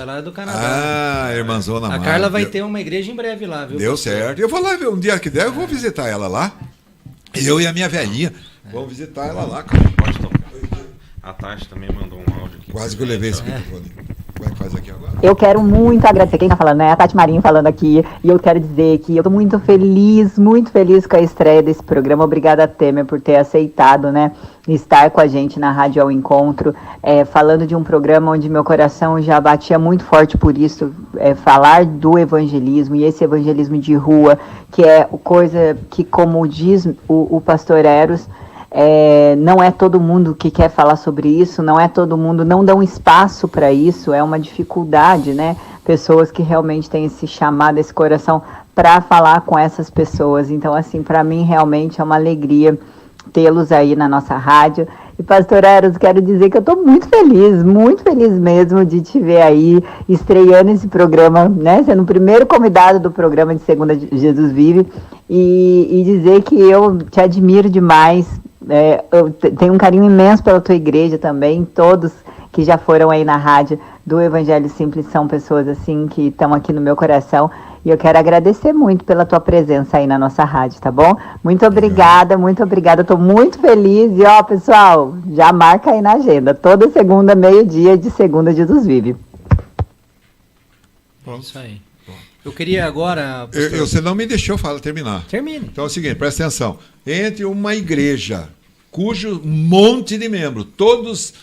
lá do Canadá. Irmãzona A Carla vai ter uma igreja em breve lá, viu? Deu certo. Eu vou lá ver um dia que der, eu vou visitar ela lá. Eu e a minha velhinha. Vamos visitar ela lá, cara. Pode tocar. A Tati também mandou um áudio aqui. Quase que eu levei esse microfone. Como é que faz aqui agora? Eu quero muito agradecer quem está falando, né? A Tati Marinho falando aqui. E eu quero dizer que eu estou muito feliz com a estreia desse programa. Obrigada, Temer, por ter aceitado, né? Estar com a gente na Rádio ao Encontro, falando de um programa onde meu coração já batia muito forte por isso, falar do evangelismo, e esse evangelismo de rua, que é coisa que, como diz o pastor Eros, não é todo mundo que quer falar sobre isso, não é todo mundo, não dão espaço para isso, é uma dificuldade, né? Pessoas que realmente têm esse chamado, esse coração para falar com essas pessoas. Então, assim, para mim realmente é uma alegria tê-los aí na nossa rádio. E, pastor Eros, quero dizer que eu estou muito feliz mesmo de te ver aí estreando esse programa, né? Sendo o primeiro convidado do programa de Segunda Jesus Vive, e dizer que eu te admiro demais. Eu tenho um carinho imenso pela tua igreja também. Todos que já foram aí na rádio do Evangelho Simples são pessoas assim que estão aqui no meu coração. E eu quero agradecer muito pela tua presença aí na nossa rádio, tá bom? Muito obrigada. Estou muito feliz. E, pessoal, já marca aí na agenda. Toda segunda, meio-dia de Segunda Jesus Vive. Isso aí. Eu queria agora... Você não me deixou terminar. Termine. Então é o seguinte, presta atenção. Entre uma igreja cujo monte de membros, todos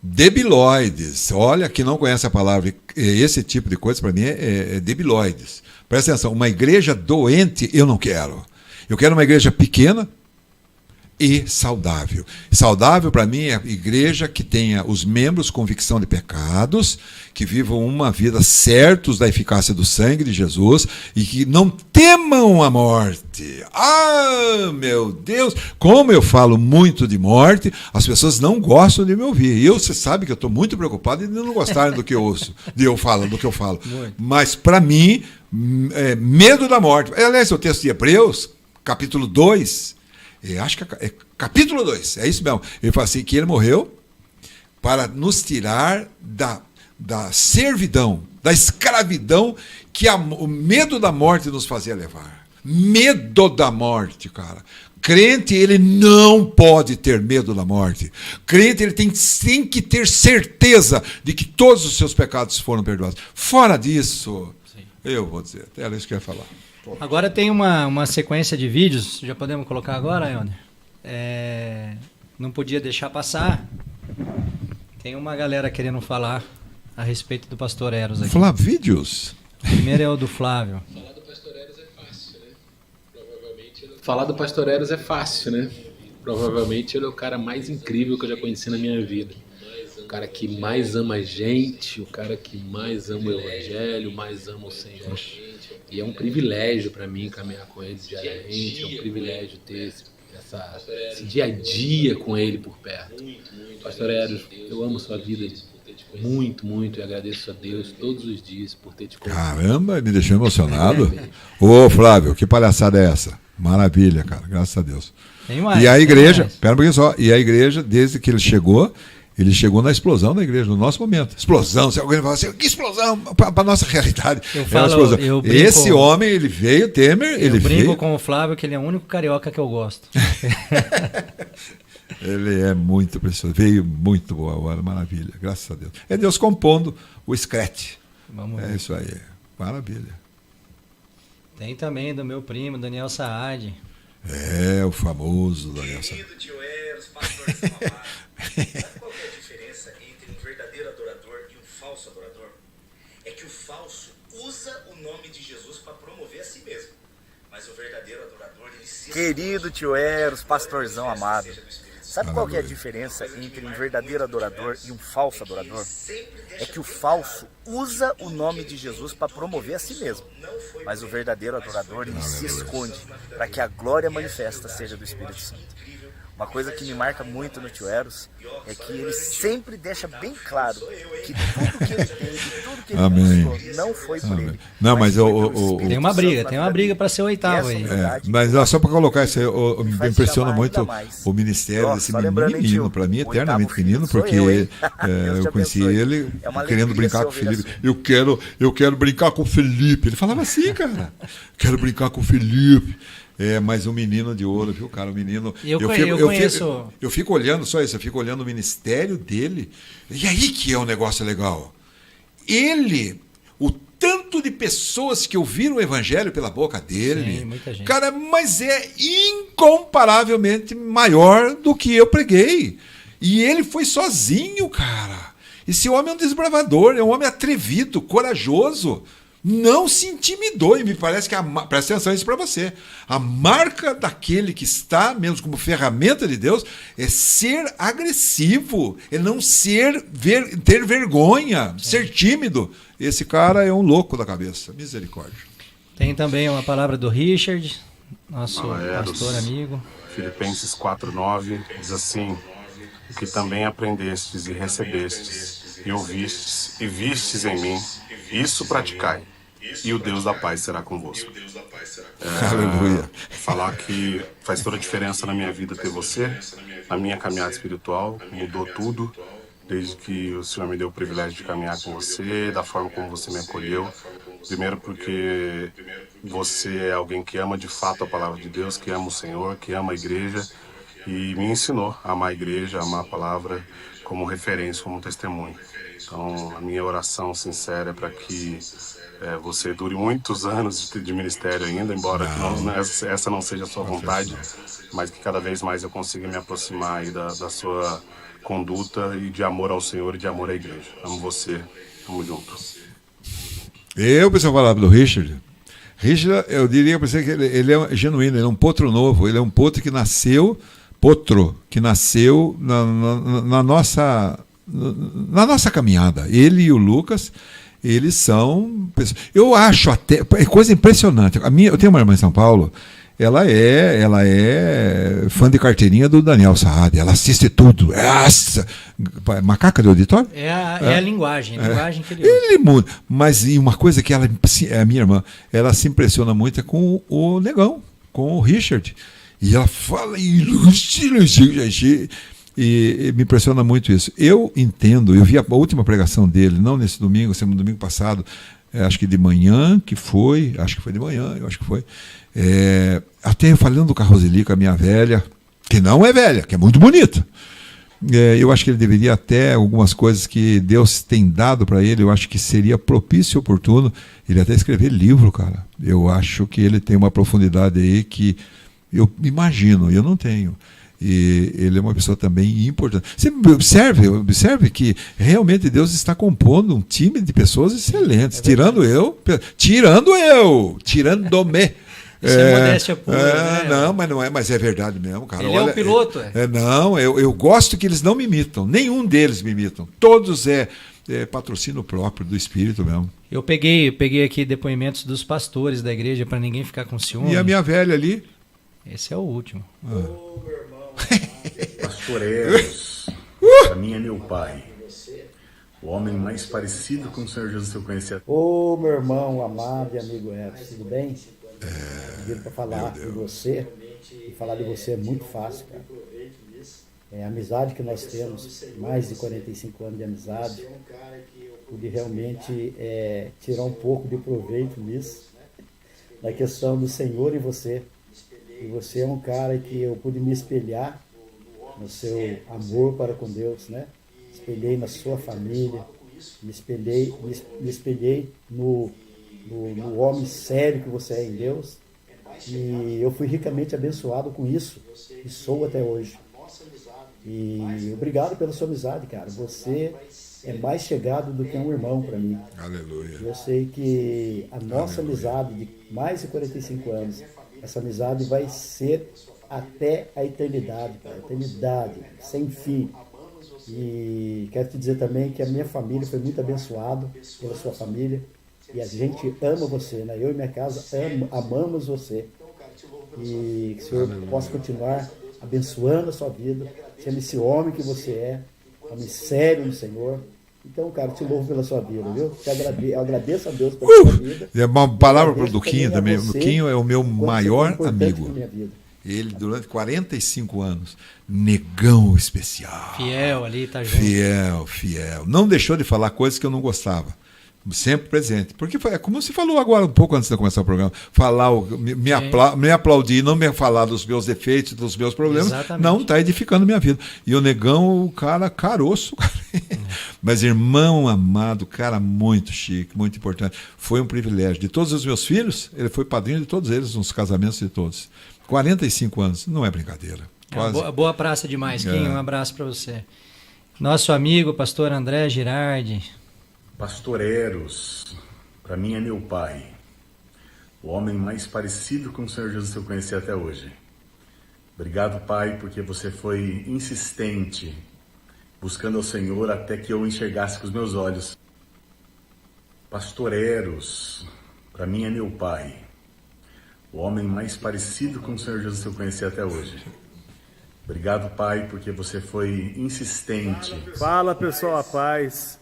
debilóides, olha, que não conhece a palavra, esse tipo de coisa para mim é debilóides. Presta atenção, uma igreja doente eu não quero. Eu quero uma igreja pequena e saudável. Saudável para mim é a igreja que tenha os membros convicção de pecados, que vivam uma vida certos da eficácia do sangue de Jesus e que não temam a morte. Meu Deus, como eu falo muito de morte, as pessoas não gostam de me ouvir. E você sabe que eu estou muito preocupado de não gostarem do que eu ouço, do que eu falo. Muito. Mas para mim, medo da morte. Aliás, o texto de Hebreus, capítulo 2, acho que é capítulo 2, é isso mesmo. Ele fala assim, que ele morreu para nos tirar da servidão, da escravidão que o medo da morte nos fazia levar. Medo da morte, cara. Crente, ele não pode ter medo da morte. Crente, ele tem que ter certeza de que todos os seus pecados foram perdoados. Fora disso, sim, eu vou dizer, era isso que eu ia falar. Agora tem uma sequência de vídeos, já podemos colocar agora, Helder? Não podia deixar passar. Tem uma galera querendo falar a respeito do pastor Eros aqui. Falar vídeos? Primeiro é o do Flávio. Falar do pastor Eros é fácil, né? Provavelmente ele é o cara mais incrível que eu já conheci na minha vida. O cara que mais ama a gente, o cara que mais ama o evangelho, mais ama o Senhor. E é um privilégio para mim caminhar com ele diariamente, é um privilégio ter esse dia a dia com ele por perto. Pastor Eros, eu amo sua vida muito, muito, e agradeço a Deus todos os dias por ter te conhecido. Caramba, me deixou emocionado. Ô, Flávio, que palhaçada é essa? Maravilha, cara, graças a Deus. Tem mais, e a igreja, mais. pera um pouquinho só, e a igreja, desde que ele chegou na explosão da igreja, no nosso momento. Explosão, se alguém fala assim, que explosão para a nossa realidade. Eu falo, eu brinco, esse homem, ele veio, Temer, ele veio... Eu brinco com o Flávio que ele é o único carioca que eu gosto. Ele é muito precioso, veio muito boa hora, maravilha, graças a Deus. É Deus compondo o scratch. Vamos ver. É isso aí, maravilha. Tem também do meu primo, Daniel Saad. É, o famoso Daniel Saad. Querido tio Eros, pastor São Amaro, sabe qual que é a diferença entre um verdadeiro adorador e um falso adorador? É que o falso usa o nome de Jesus para promover a si mesmo, mas o verdadeiro adorador, ele se... Querido tio Eros, pastorzão amado, sabe qual que é a diferença entre um verdadeiro adorador e um falso adorador? É que o falso usa o nome de Jesus para promover a si mesmo, mas o verdadeiro adorador, ele se esconde para que a glória manifesta seja do Espírito Santo. Uma coisa que me marca muito no tio Eros é que ele sempre deixa bem claro que tudo que ele tem e tudo que ele conquistou não foi por ele. Não, mas tem uma briga para ser o oitavo aí. Mas só para colocar isso aí, me impressiona muito o ministério desse menino, para mim eternamente menino, porque eu conheci ele querendo brincar com o Felipe. Eu quero brincar com o Felipe. Ele falava assim, cara. Quero brincar com o Felipe. Mas um menino de ouro, viu, cara? Um menino. Eu fico olhando só isso, eu fico olhando o ministério dele. E aí que é um negócio legal. O tanto de pessoas que ouviram o evangelho pela boca dele. Sim, muita gente. Cara, mas é incomparavelmente maior do que eu preguei. E ele foi sozinho, cara. Esse homem é um desbravador, é um homem atrevido, corajoso. Não se intimidou, e me parece que presta atenção isso para você. A marca daquele que está, mesmo como ferramenta de Deus, é ser agressivo, é não ter vergonha, ser tímido. Esse cara é um louco da cabeça. Misericórdia. Tem também uma palavra do Richard, nosso pastor amigo. Filipenses 4:9 diz assim: o que também aprendestes e recebestes e ouvistes e vistes em mim, isso praticai, e o Deus da paz será convosco. Aleluia. Falar que faz toda a diferença na minha vida ter você, na minha caminhada espiritual, mudou tudo, desde que o Senhor me deu o privilégio de caminhar com você, da forma como você me acolheu. Primeiro porque você é alguém que ama de fato a palavra de Deus, que ama o Senhor, que ama a igreja, e me ensinou a amar a igreja, a amar a palavra como referência, como testemunho. Então, a minha oração sincera é para que você dure muitos anos de ministério ainda, embora essa não seja a sua vontade, mas que cada vez mais eu consiga me aproximar aí da sua conduta e de amor ao Senhor e de amor à igreja. Amo você, tamo junto. Eu preciso falar do Richard. Richard, eu diria para você que ele é genuíno, ele é um potro novo, ele é um potro que nasceu na nossa caminhada. Ele e o Lucas, eles são... Eu acho até... É coisa impressionante. Eu tenho uma irmã em São Paulo, ela é fã de carteirinha do Daniel Saad, ela assiste tudo. Macaca de auditório? É a linguagem que ele usa. Ele muda. Mas e uma coisa que a minha irmã, ela se impressiona muito é com o Negão, com o Richard. E ela fala e me impressiona muito isso. Eu entendo, eu vi a última pregação dele, não nesse domingo, no domingo passado, acho que de manhã, acho que foi de manhã, eu acho que foi. Até falando do Carroseli com a minha velha, que não é velha, que é muito bonita. Eu acho que ele deveria até, algumas coisas que Deus tem dado para ele, eu acho que seria propício e oportuno ele até escrever livro, cara. Eu acho que ele tem uma profundidade aí que eu imagino, eu não tenho. E ele é uma pessoa também importante. Você observe que realmente Deus está compondo um time de pessoas excelentes, tirando-me. Isso é modéstia pura, né? Não, mas não é, mas é verdade mesmo, cara. Ele é o piloto, eu gosto que eles não me imitam, nenhum deles me imitam. Todos é patrocínio próprio do Espírito mesmo. Eu peguei aqui depoimentos dos pastores da igreja para ninguém ficar com ciúme. E a minha velha ali? Esse é o último. Ô, meu irmão, pastor Eros, pra mim é meu pai. O homem mais parecido com o Senhor Jesus que eu conhecia. Ô, meu irmão amado e amigo Edson, tudo bem? Pediram para falar de você, e falar de você é muito fácil, cara. A amizade que nós temos, mais de 45 anos de amizade, pude realmente tirar um pouco de proveito nisso, na questão do Senhor e você. E você é um cara que eu pude me espelhar no seu amor para com Deus, né? Espelhei na sua família, me espelhei no homem sério que você é em Deus, e eu fui ricamente abençoado com isso, e sou até hoje. E obrigado pela sua amizade, cara. Você é mais chegado do que um irmão para mim. Aleluia. Eu sei que a nossa amizade de mais de 45 anos, essa amizade vai ser até a eternidade, cara. Eternidade, sem fim. E quero te dizer também que a minha família foi muito abençoada pela sua família. E a gente ama você, né? Eu e minha casa amamos você. E que o Senhor possa continuar abençoando a sua vida, sendo esse homem que você é, homem sério no Senhor. Então, cara, te louvo pela sua vida, viu? Eu agradeço a Deus pela sua vida. É uma palavra para o Duquinho também. O Duquinho é o meu maior amigo. Ele, durante 45 anos, negão especial. Fiel ali, tá junto. Fiel. Não deixou de falar coisas que eu não gostava. Sempre presente. Porque é como você falou agora, um pouco antes de começar o programa. Me aplaudir, não me falar dos meus defeitos, dos meus problemas. Exatamente. Não está edificando minha vida. E o negão, o cara caroço. Mas irmão amado, cara muito chique, muito importante. Foi um privilégio. De todos os meus filhos, ele foi padrinho de todos eles, nos casamentos de todos. 45 anos, não é brincadeira. Boa praça demais, Kim. Um abraço para você. Nosso amigo, pastor André Girardi. Pastor Eros, para mim é meu pai. O homem mais parecido com o Senhor Jesus que eu conheci até hoje. Obrigado, pai, porque você foi insistente, buscando ao Senhor até que eu enxergasse com os meus olhos. Pastor Eros, para mim é meu pai. O homem mais parecido com o Senhor Jesus que eu conheci até hoje. Obrigado, pai, porque você foi insistente. Fala, pessoal, a paz.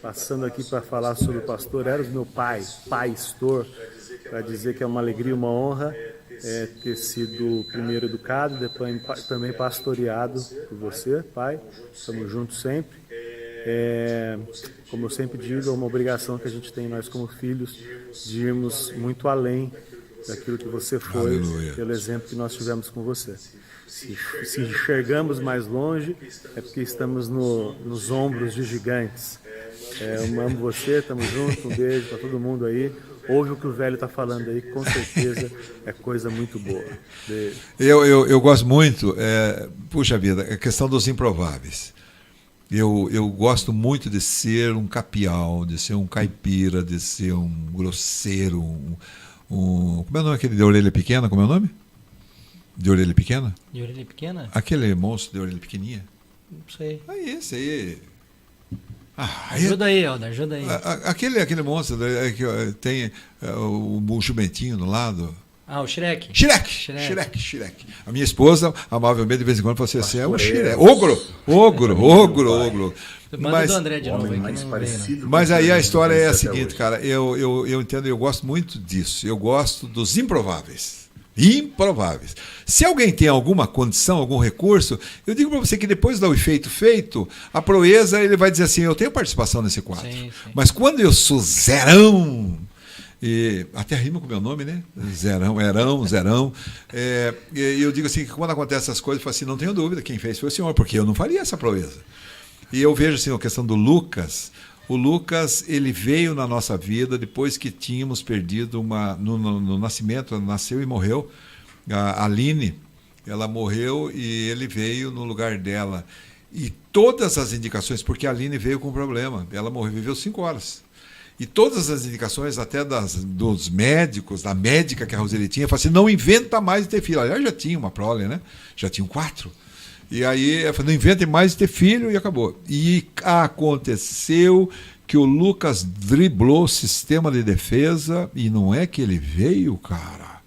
Passando aqui para falar sobre o pastor Eros, meu pai, pastor, para dizer que é uma alegria, uma honra ter sido primeiro educado, depois também pastoreado por você, pai. Estamos juntos sempre. Como eu sempre digo, é uma obrigação que a gente tem, nós como filhos, de irmos muito além daquilo que você foi, aleluia, pelo exemplo que nós tivemos com você. Se enxergamos mais longe, é porque estamos nos ombros de gigantes. Eu amo você, estamos juntos, um beijo para todo mundo aí. Ouve o que o velho está falando aí, com certeza é coisa muito boa. Beijo. Eu gosto muito, puxa vida, a questão dos improváveis. Eu gosto muito de ser um capial, de ser um caipira, de ser um grosseiro, como é o nome aquele de orelha pequena? Como é o nome? De orelha pequena? De orelha pequena? Aquele monstro de orelha pequenininha? Não sei. Esse aí. Ajuda aí, Helder, ajuda aí. Aquele monstro que tem o jumentinho do lado. O Shrek. Shrek. A minha esposa, amavelmente, de vez em quando, fala assim, você é o Shrek. Ogro. Manda do André de novo. Mas aí a história é a seguinte, cara, eu entendo, eu gosto muito disso. Eu gosto dos improváveis. Se alguém tem alguma condição, algum recurso, eu digo para você que depois do efeito feito, a proeza, ele vai dizer assim, eu tenho participação nesse quadro. Sim. Mas quando eu sou zerão, e até rima com o meu nome, né? Zerão. Eu digo assim, que quando acontecem essas coisas, eu falo assim, não tenho dúvida, quem fez foi o Senhor, porque eu não faria essa proeza. E eu vejo assim, a questão do Lucas. O Lucas, ele veio na nossa vida depois que tínhamos perdido no nascimento, ela nasceu e morreu. A Aline, ela morreu e ele veio no lugar dela. E todas as indicações, porque a Aline veio com problema, ela morreu, viveu 5 horas. E todas as indicações, até dos médicos, da médica que a Roseli tinha, falaram assim, não inventa mais de ter filho. Aliás, já tinha uma prole, né? Já tinham 4. E aí, ela falou, não invente mais de ter filho, e acabou. E aconteceu que o Lucas driblou o sistema de defesa, e não é que ele veio, cara.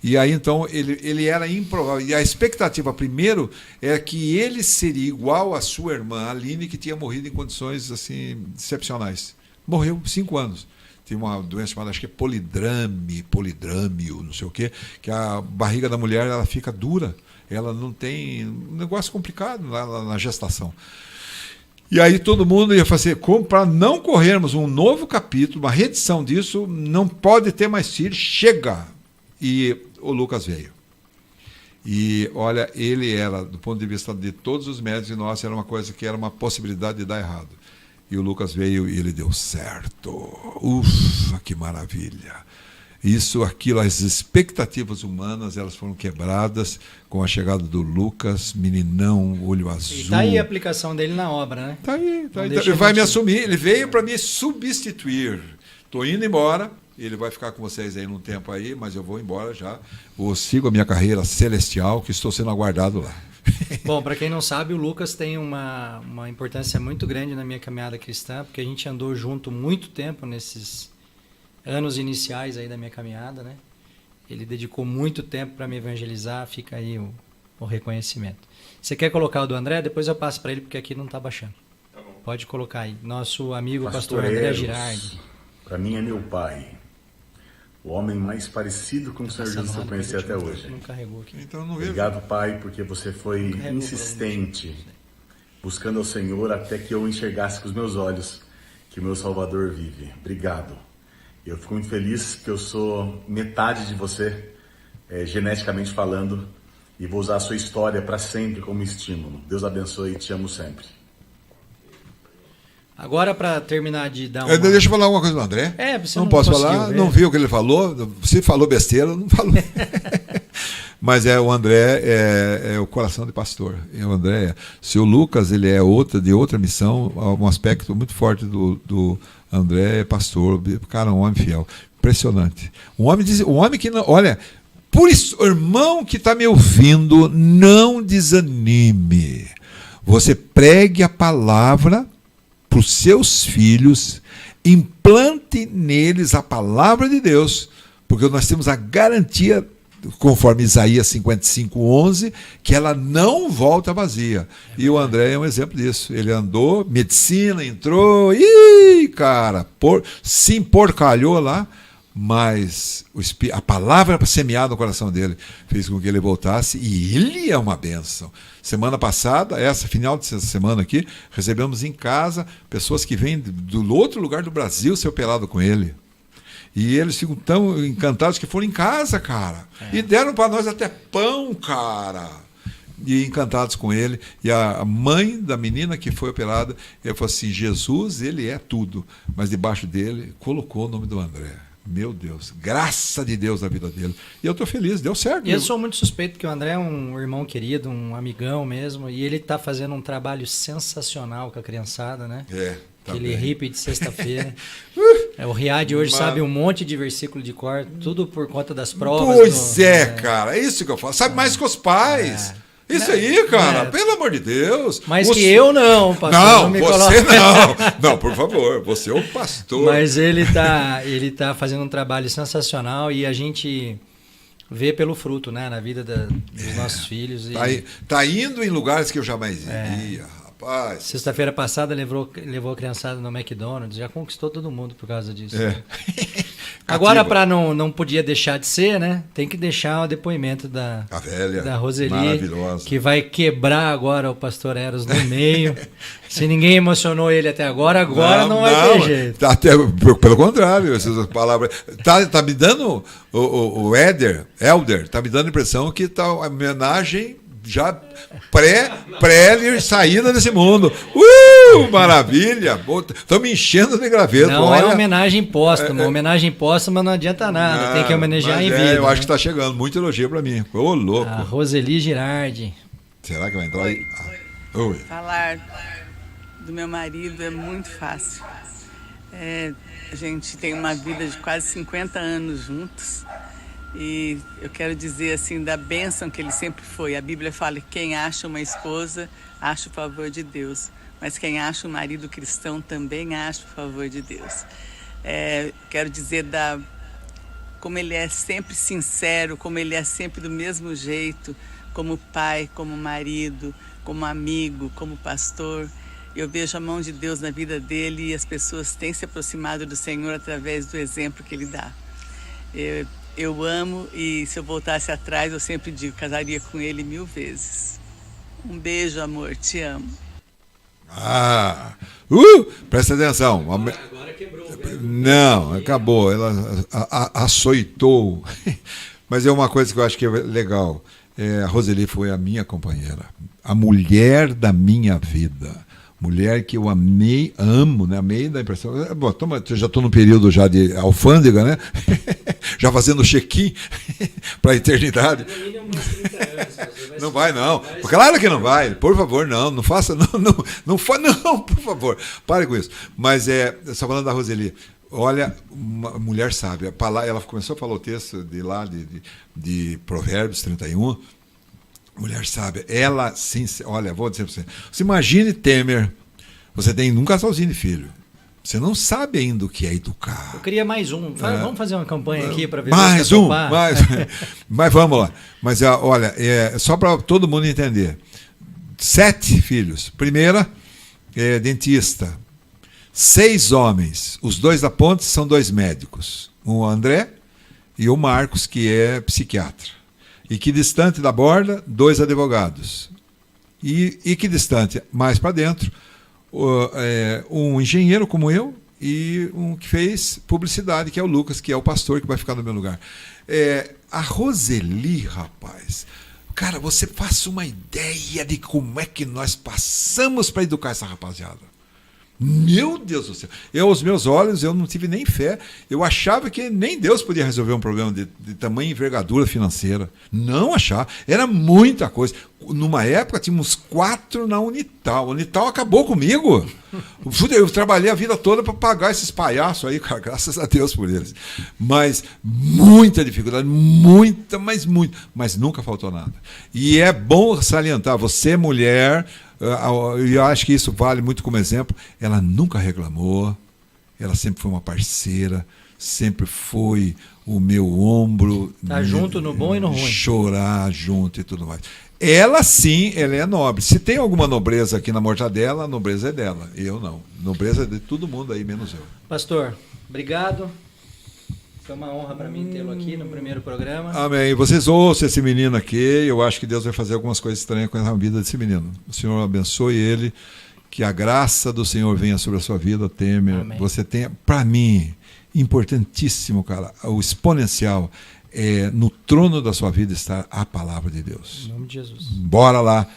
E aí, então, ele era improvável. E a expectativa, primeiro, é que ele seria igual à sua irmã, Aline, que tinha morrido em condições assim excepcionais. Morreu 5 anos. Tem uma doença chamada, acho que é polidrâmio, não sei o quê, que a barriga da mulher ela fica dura. Ela não tem... Um negócio complicado lá na gestação. E aí todo mundo ia fazer, para não corrermos um novo capítulo, uma reedição disso, não pode ter mais filhos, chega! E o Lucas veio. E, olha, ele era, do ponto de vista de todos os médicos, e nós, era uma coisa que era uma possibilidade de dar errado. E o Lucas veio e ele deu certo. Ufa, que maravilha! Isso, aquilo, as expectativas humanas, elas foram quebradas com a chegada do Lucas, meninão, olho azul. E está aí a aplicação dele na obra, né? Está aí. Ele vai me assumir, ele veio para me substituir. Estou indo embora, ele vai ficar com vocês aí num tempo aí, mas eu vou embora já. Eu sigo a minha carreira celestial, que estou sendo aguardado lá. Bom, para quem não sabe, o Lucas tem uma importância muito grande na minha caminhada cristã, porque a gente andou junto muito tempo nesses anos iniciais aí da minha caminhada, né? Ele dedicou muito tempo para me evangelizar, fica aí o reconhecimento. Você quer colocar o do André? Depois eu passo para ele, porque aqui não está baixando. Tá bom. Pode colocar aí. Nosso amigo pastor André Girardi. Para mim é meu pai. O homem mais parecido com o Senhor Jesus que eu conheci até hoje. Não carregou aqui. Então, não Obrigado, pai, porque você foi insistente, buscando ao Senhor até que eu enxergasse com os meus olhos que o meu Salvador vive. Obrigado. Eu fico muito feliz que eu sou metade de você, geneticamente falando, e vou usar a sua história para sempre como estímulo. Deus abençoe e te amo sempre. Agora, para terminar de dar Deixa eu falar uma coisa do André. Você não posso falar, não viu o que ele falou. Se falou besteira, não falou. Mas o André é o coração de pastor. O André, se o Lucas ele é de outra missão, um aspecto muito forte do André é pastor, cara, um homem fiel, impressionante. Um homem que não, olha, por isso, irmão que está me ouvindo, não desanime. Você pregue a palavra para os seus filhos, implante neles a palavra de Deus, porque nós temos a garantia, conforme Isaías 55:11, que ela não volta vazia. E o André é um exemplo disso. Ele andou, medicina, entrou, se emporcalhou lá, mas a palavra semeada no coração dele fez com que ele voltasse, e ele é uma bênção. Semana passada, final de semana aqui, recebemos em casa pessoas que vêm do outro lugar do Brasil ser operado com ele. E eles ficam tão encantados que foram em casa, cara. E deram para nós até pão, cara. E encantados com ele. E a mãe da menina que foi operada, ela falou assim, Jesus, ele é tudo. Mas debaixo dele, colocou o nome do André. Meu Deus, graça de Deus na vida dele. E eu estou feliz, deu certo. E eu sou muito suspeito, porque o André é um irmão querido, um amigão mesmo. E ele está fazendo um trabalho sensacional com a criançada, né? Aquele hippie de sexta-feira. O Riad hoje sabe um monte de versículo de cor, tudo por conta das provas. Pois cara, é isso que eu falo. Sabe mais que os pais. Isso aí, cara, pelo amor de Deus. Mas que eu não, pastor. Não, você não. Não, por favor, você é o pastor. Mas ele tá fazendo um trabalho sensacional e a gente vê pelo fruto, né, na vida dos nossos filhos. Tá indo em lugares que eu jamais iria. Rapaz. Sexta-feira passada levou a criançada no McDonald's, já conquistou todo mundo por causa disso. Agora, para não podia deixar de ser, né? Tem que deixar o depoimento da Roseli, que vai quebrar agora o pastor Eros no meio. Se ninguém emocionou ele até agora não vai ter jeito. Até, pelo contrário, essas palavras. Tá me dando, o Elder, tá me dando a impressão que tá uma homenagem já saída desse mundo. Maravilha! Estamos enchendo de graveto. Não é homenagem póstuma. Homenagem póstuma não adianta nada. Tem que homenagear em vida. Eu acho que está chegando muito elogio para mim. Ô, louco. A Roseli Girardi. Será que vai entrar aí? Oi. Falar do meu marido é muito fácil. A gente tem uma vida de quase 50 anos juntos. E eu quero dizer assim da bênção que ele sempre foi. A Bíblia fala que quem acha uma esposa, acha o favor de Deus. Mas quem acha um marido cristão também acha o favor de Deus. Quero dizer como ele é sempre sincero, como ele é sempre do mesmo jeito, como pai, como marido, como amigo, como pastor. Eu vejo a mão de Deus na vida dele e as pessoas têm se aproximado do Senhor através do exemplo que ele dá. Eu amo e se eu voltasse atrás, eu sempre digo, casaria com ele 1000 vezes. Um beijo, amor, te amo. Presta atenção. Agora quebrou. Não, acabou. Ela açoitou. Mas é uma coisa que eu acho que é legal. A Roseli foi a minha companheira, a mulher da minha vida. Mulher que eu amei, amo, né? Amei da impressão. Bom, já estou no período já de alfândega, né? Já fazendo check-in para a eternidade. Não vai, não. Claro que não vai. Por favor, não faça, não, por favor. Pare com isso. Mas só falando da Roseli. Olha, uma mulher sábia. Ela começou a falar o texto de Provérbios 31. Mulher sábia, ela sim, olha, vou dizer para você. Você imagine Temer, você tem um casalzinho de filho. Você não sabe ainda o que é educar. Eu queria mais um. Vamos fazer uma campanha aqui para ver mais um. Mas vamos lá. Mas olha, só para todo mundo entender. 7 filhos. Primeira, dentista. 6 homens. Os 2 da ponte são 2 médicos. O André e o Marcos, que é psiquiatra. E que distante da borda, 2 advogados. E que distante, mais para dentro, um engenheiro como eu e um que fez publicidade, que é o Lucas, que é o pastor que vai ficar no meu lugar. A Roseli, rapaz, cara, você faça uma ideia de como é que nós passamos para educar essa rapaziada. Meu Deus do céu. Aos meus olhos, eu não tive nem fé. Eu achava que nem Deus podia resolver um problema de tamanha envergadura financeira. Não achava. Era muita coisa. Numa época, tínhamos 4 na Unital. A Unital acabou comigo. Eu trabalhei a vida toda para pagar esses palhaços aí, cara, graças a Deus por eles. Mas muita dificuldade, mas nunca faltou nada. E é bom salientar, você mulher, eu acho que isso vale muito como exemplo, ela nunca reclamou, ela sempre foi uma parceira, sempre foi o meu ombro. Tá junto no bom e no ruim. Chorar junto e tudo mais. Ela sim, ela é nobre. Se tem alguma nobreza aqui na Mortadela, a nobreza é dela. Eu não. Nobreza é de todo mundo aí, menos eu. Pastor, obrigado. Foi uma honra para mim tê-lo aqui no primeiro programa. Amém. Vocês ouçam esse menino aqui. Eu acho que Deus vai fazer algumas coisas estranhas com a vida desse menino. O Senhor abençoe ele. Que a graça do Senhor venha sobre a sua vida, Temer. Amém. Você tem, para mim, importantíssimo, cara, o exponencial. No trono da sua vida está a palavra de Deus. Em nome de Jesus. Bora lá.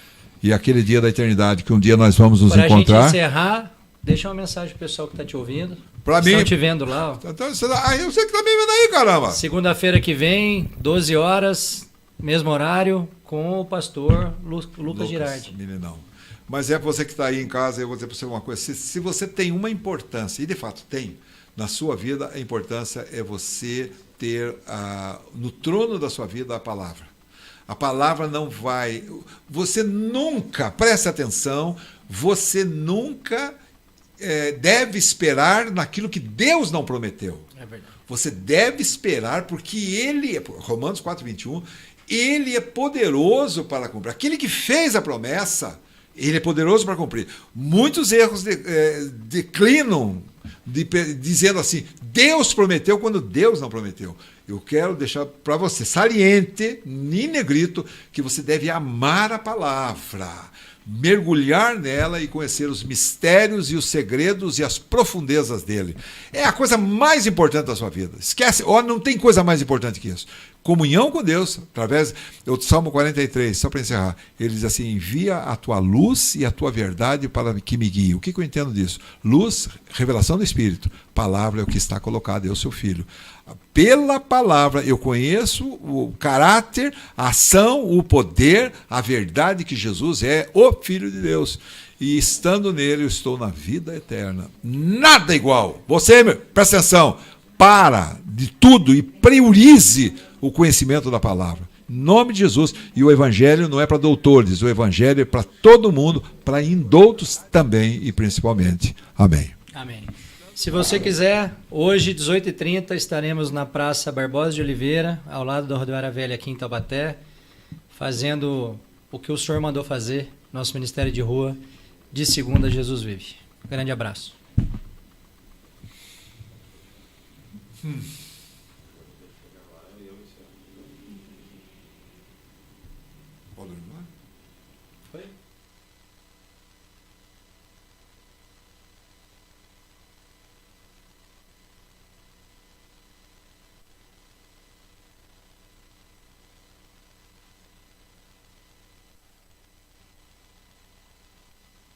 E aquele dia da eternidade, que um dia nós vamos nos encontrar. Para a gente encerrar, deixa uma mensagem pro pessoal que está te ouvindo. Para mim. Estão te vendo lá. Então, eu sei que está me vendo aí, caramba. Segunda-feira que vem, 12 horas, mesmo horário, com o pastor Lucas Girardi. Meninão. Mas para você que está aí em casa, eu vou dizer para você uma coisa. Se você tem uma importância, e de fato tem, na sua vida, a importância é você ter no trono da sua vida a palavra. A palavra não vai... Você nunca, preste atenção, você nunca deve esperar naquilo que Deus não prometeu. É verdade. Você deve esperar porque Ele, Romanos 4:21, Ele é poderoso para cumprir. Aquele que fez a promessa, Ele é poderoso para cumprir. Muitos erros declinam dizendo assim, Deus prometeu quando Deus não prometeu. Eu quero deixar para você, saliente, em negrito, que você deve amar a palavra, mergulhar nela e conhecer os mistérios e os segredos e as profundezas dele. É a coisa mais importante da sua vida. Esquece, não tem coisa mais importante que isso. Comunhão com Deus, através do Salmo 43, só para encerrar, ele diz assim, envia a tua luz e a tua verdade para que me guie. O que eu entendo disso? Luz, revelação do Espírito. Palavra é o que está colocado, é o seu filho. Pela palavra eu conheço o caráter, a ação, o poder, a verdade que Jesus é o Filho de Deus. E estando nele eu estou na vida eterna. Nada igual. Você, presta atenção, para de tudo e priorize o conhecimento da palavra. Em nome de Jesus. E o evangelho não é para doutores, o evangelho é para todo mundo, para indoutos também e principalmente. Amém. Amém. Se você quiser, hoje, 18h30, estaremos na Praça Barbosa de Oliveira, ao lado da Rodoviária Velha aqui em Taubaté, fazendo o que o senhor mandou fazer, nosso Ministério de Rua, de segunda Jesus vive. Grande abraço. Pode dormir.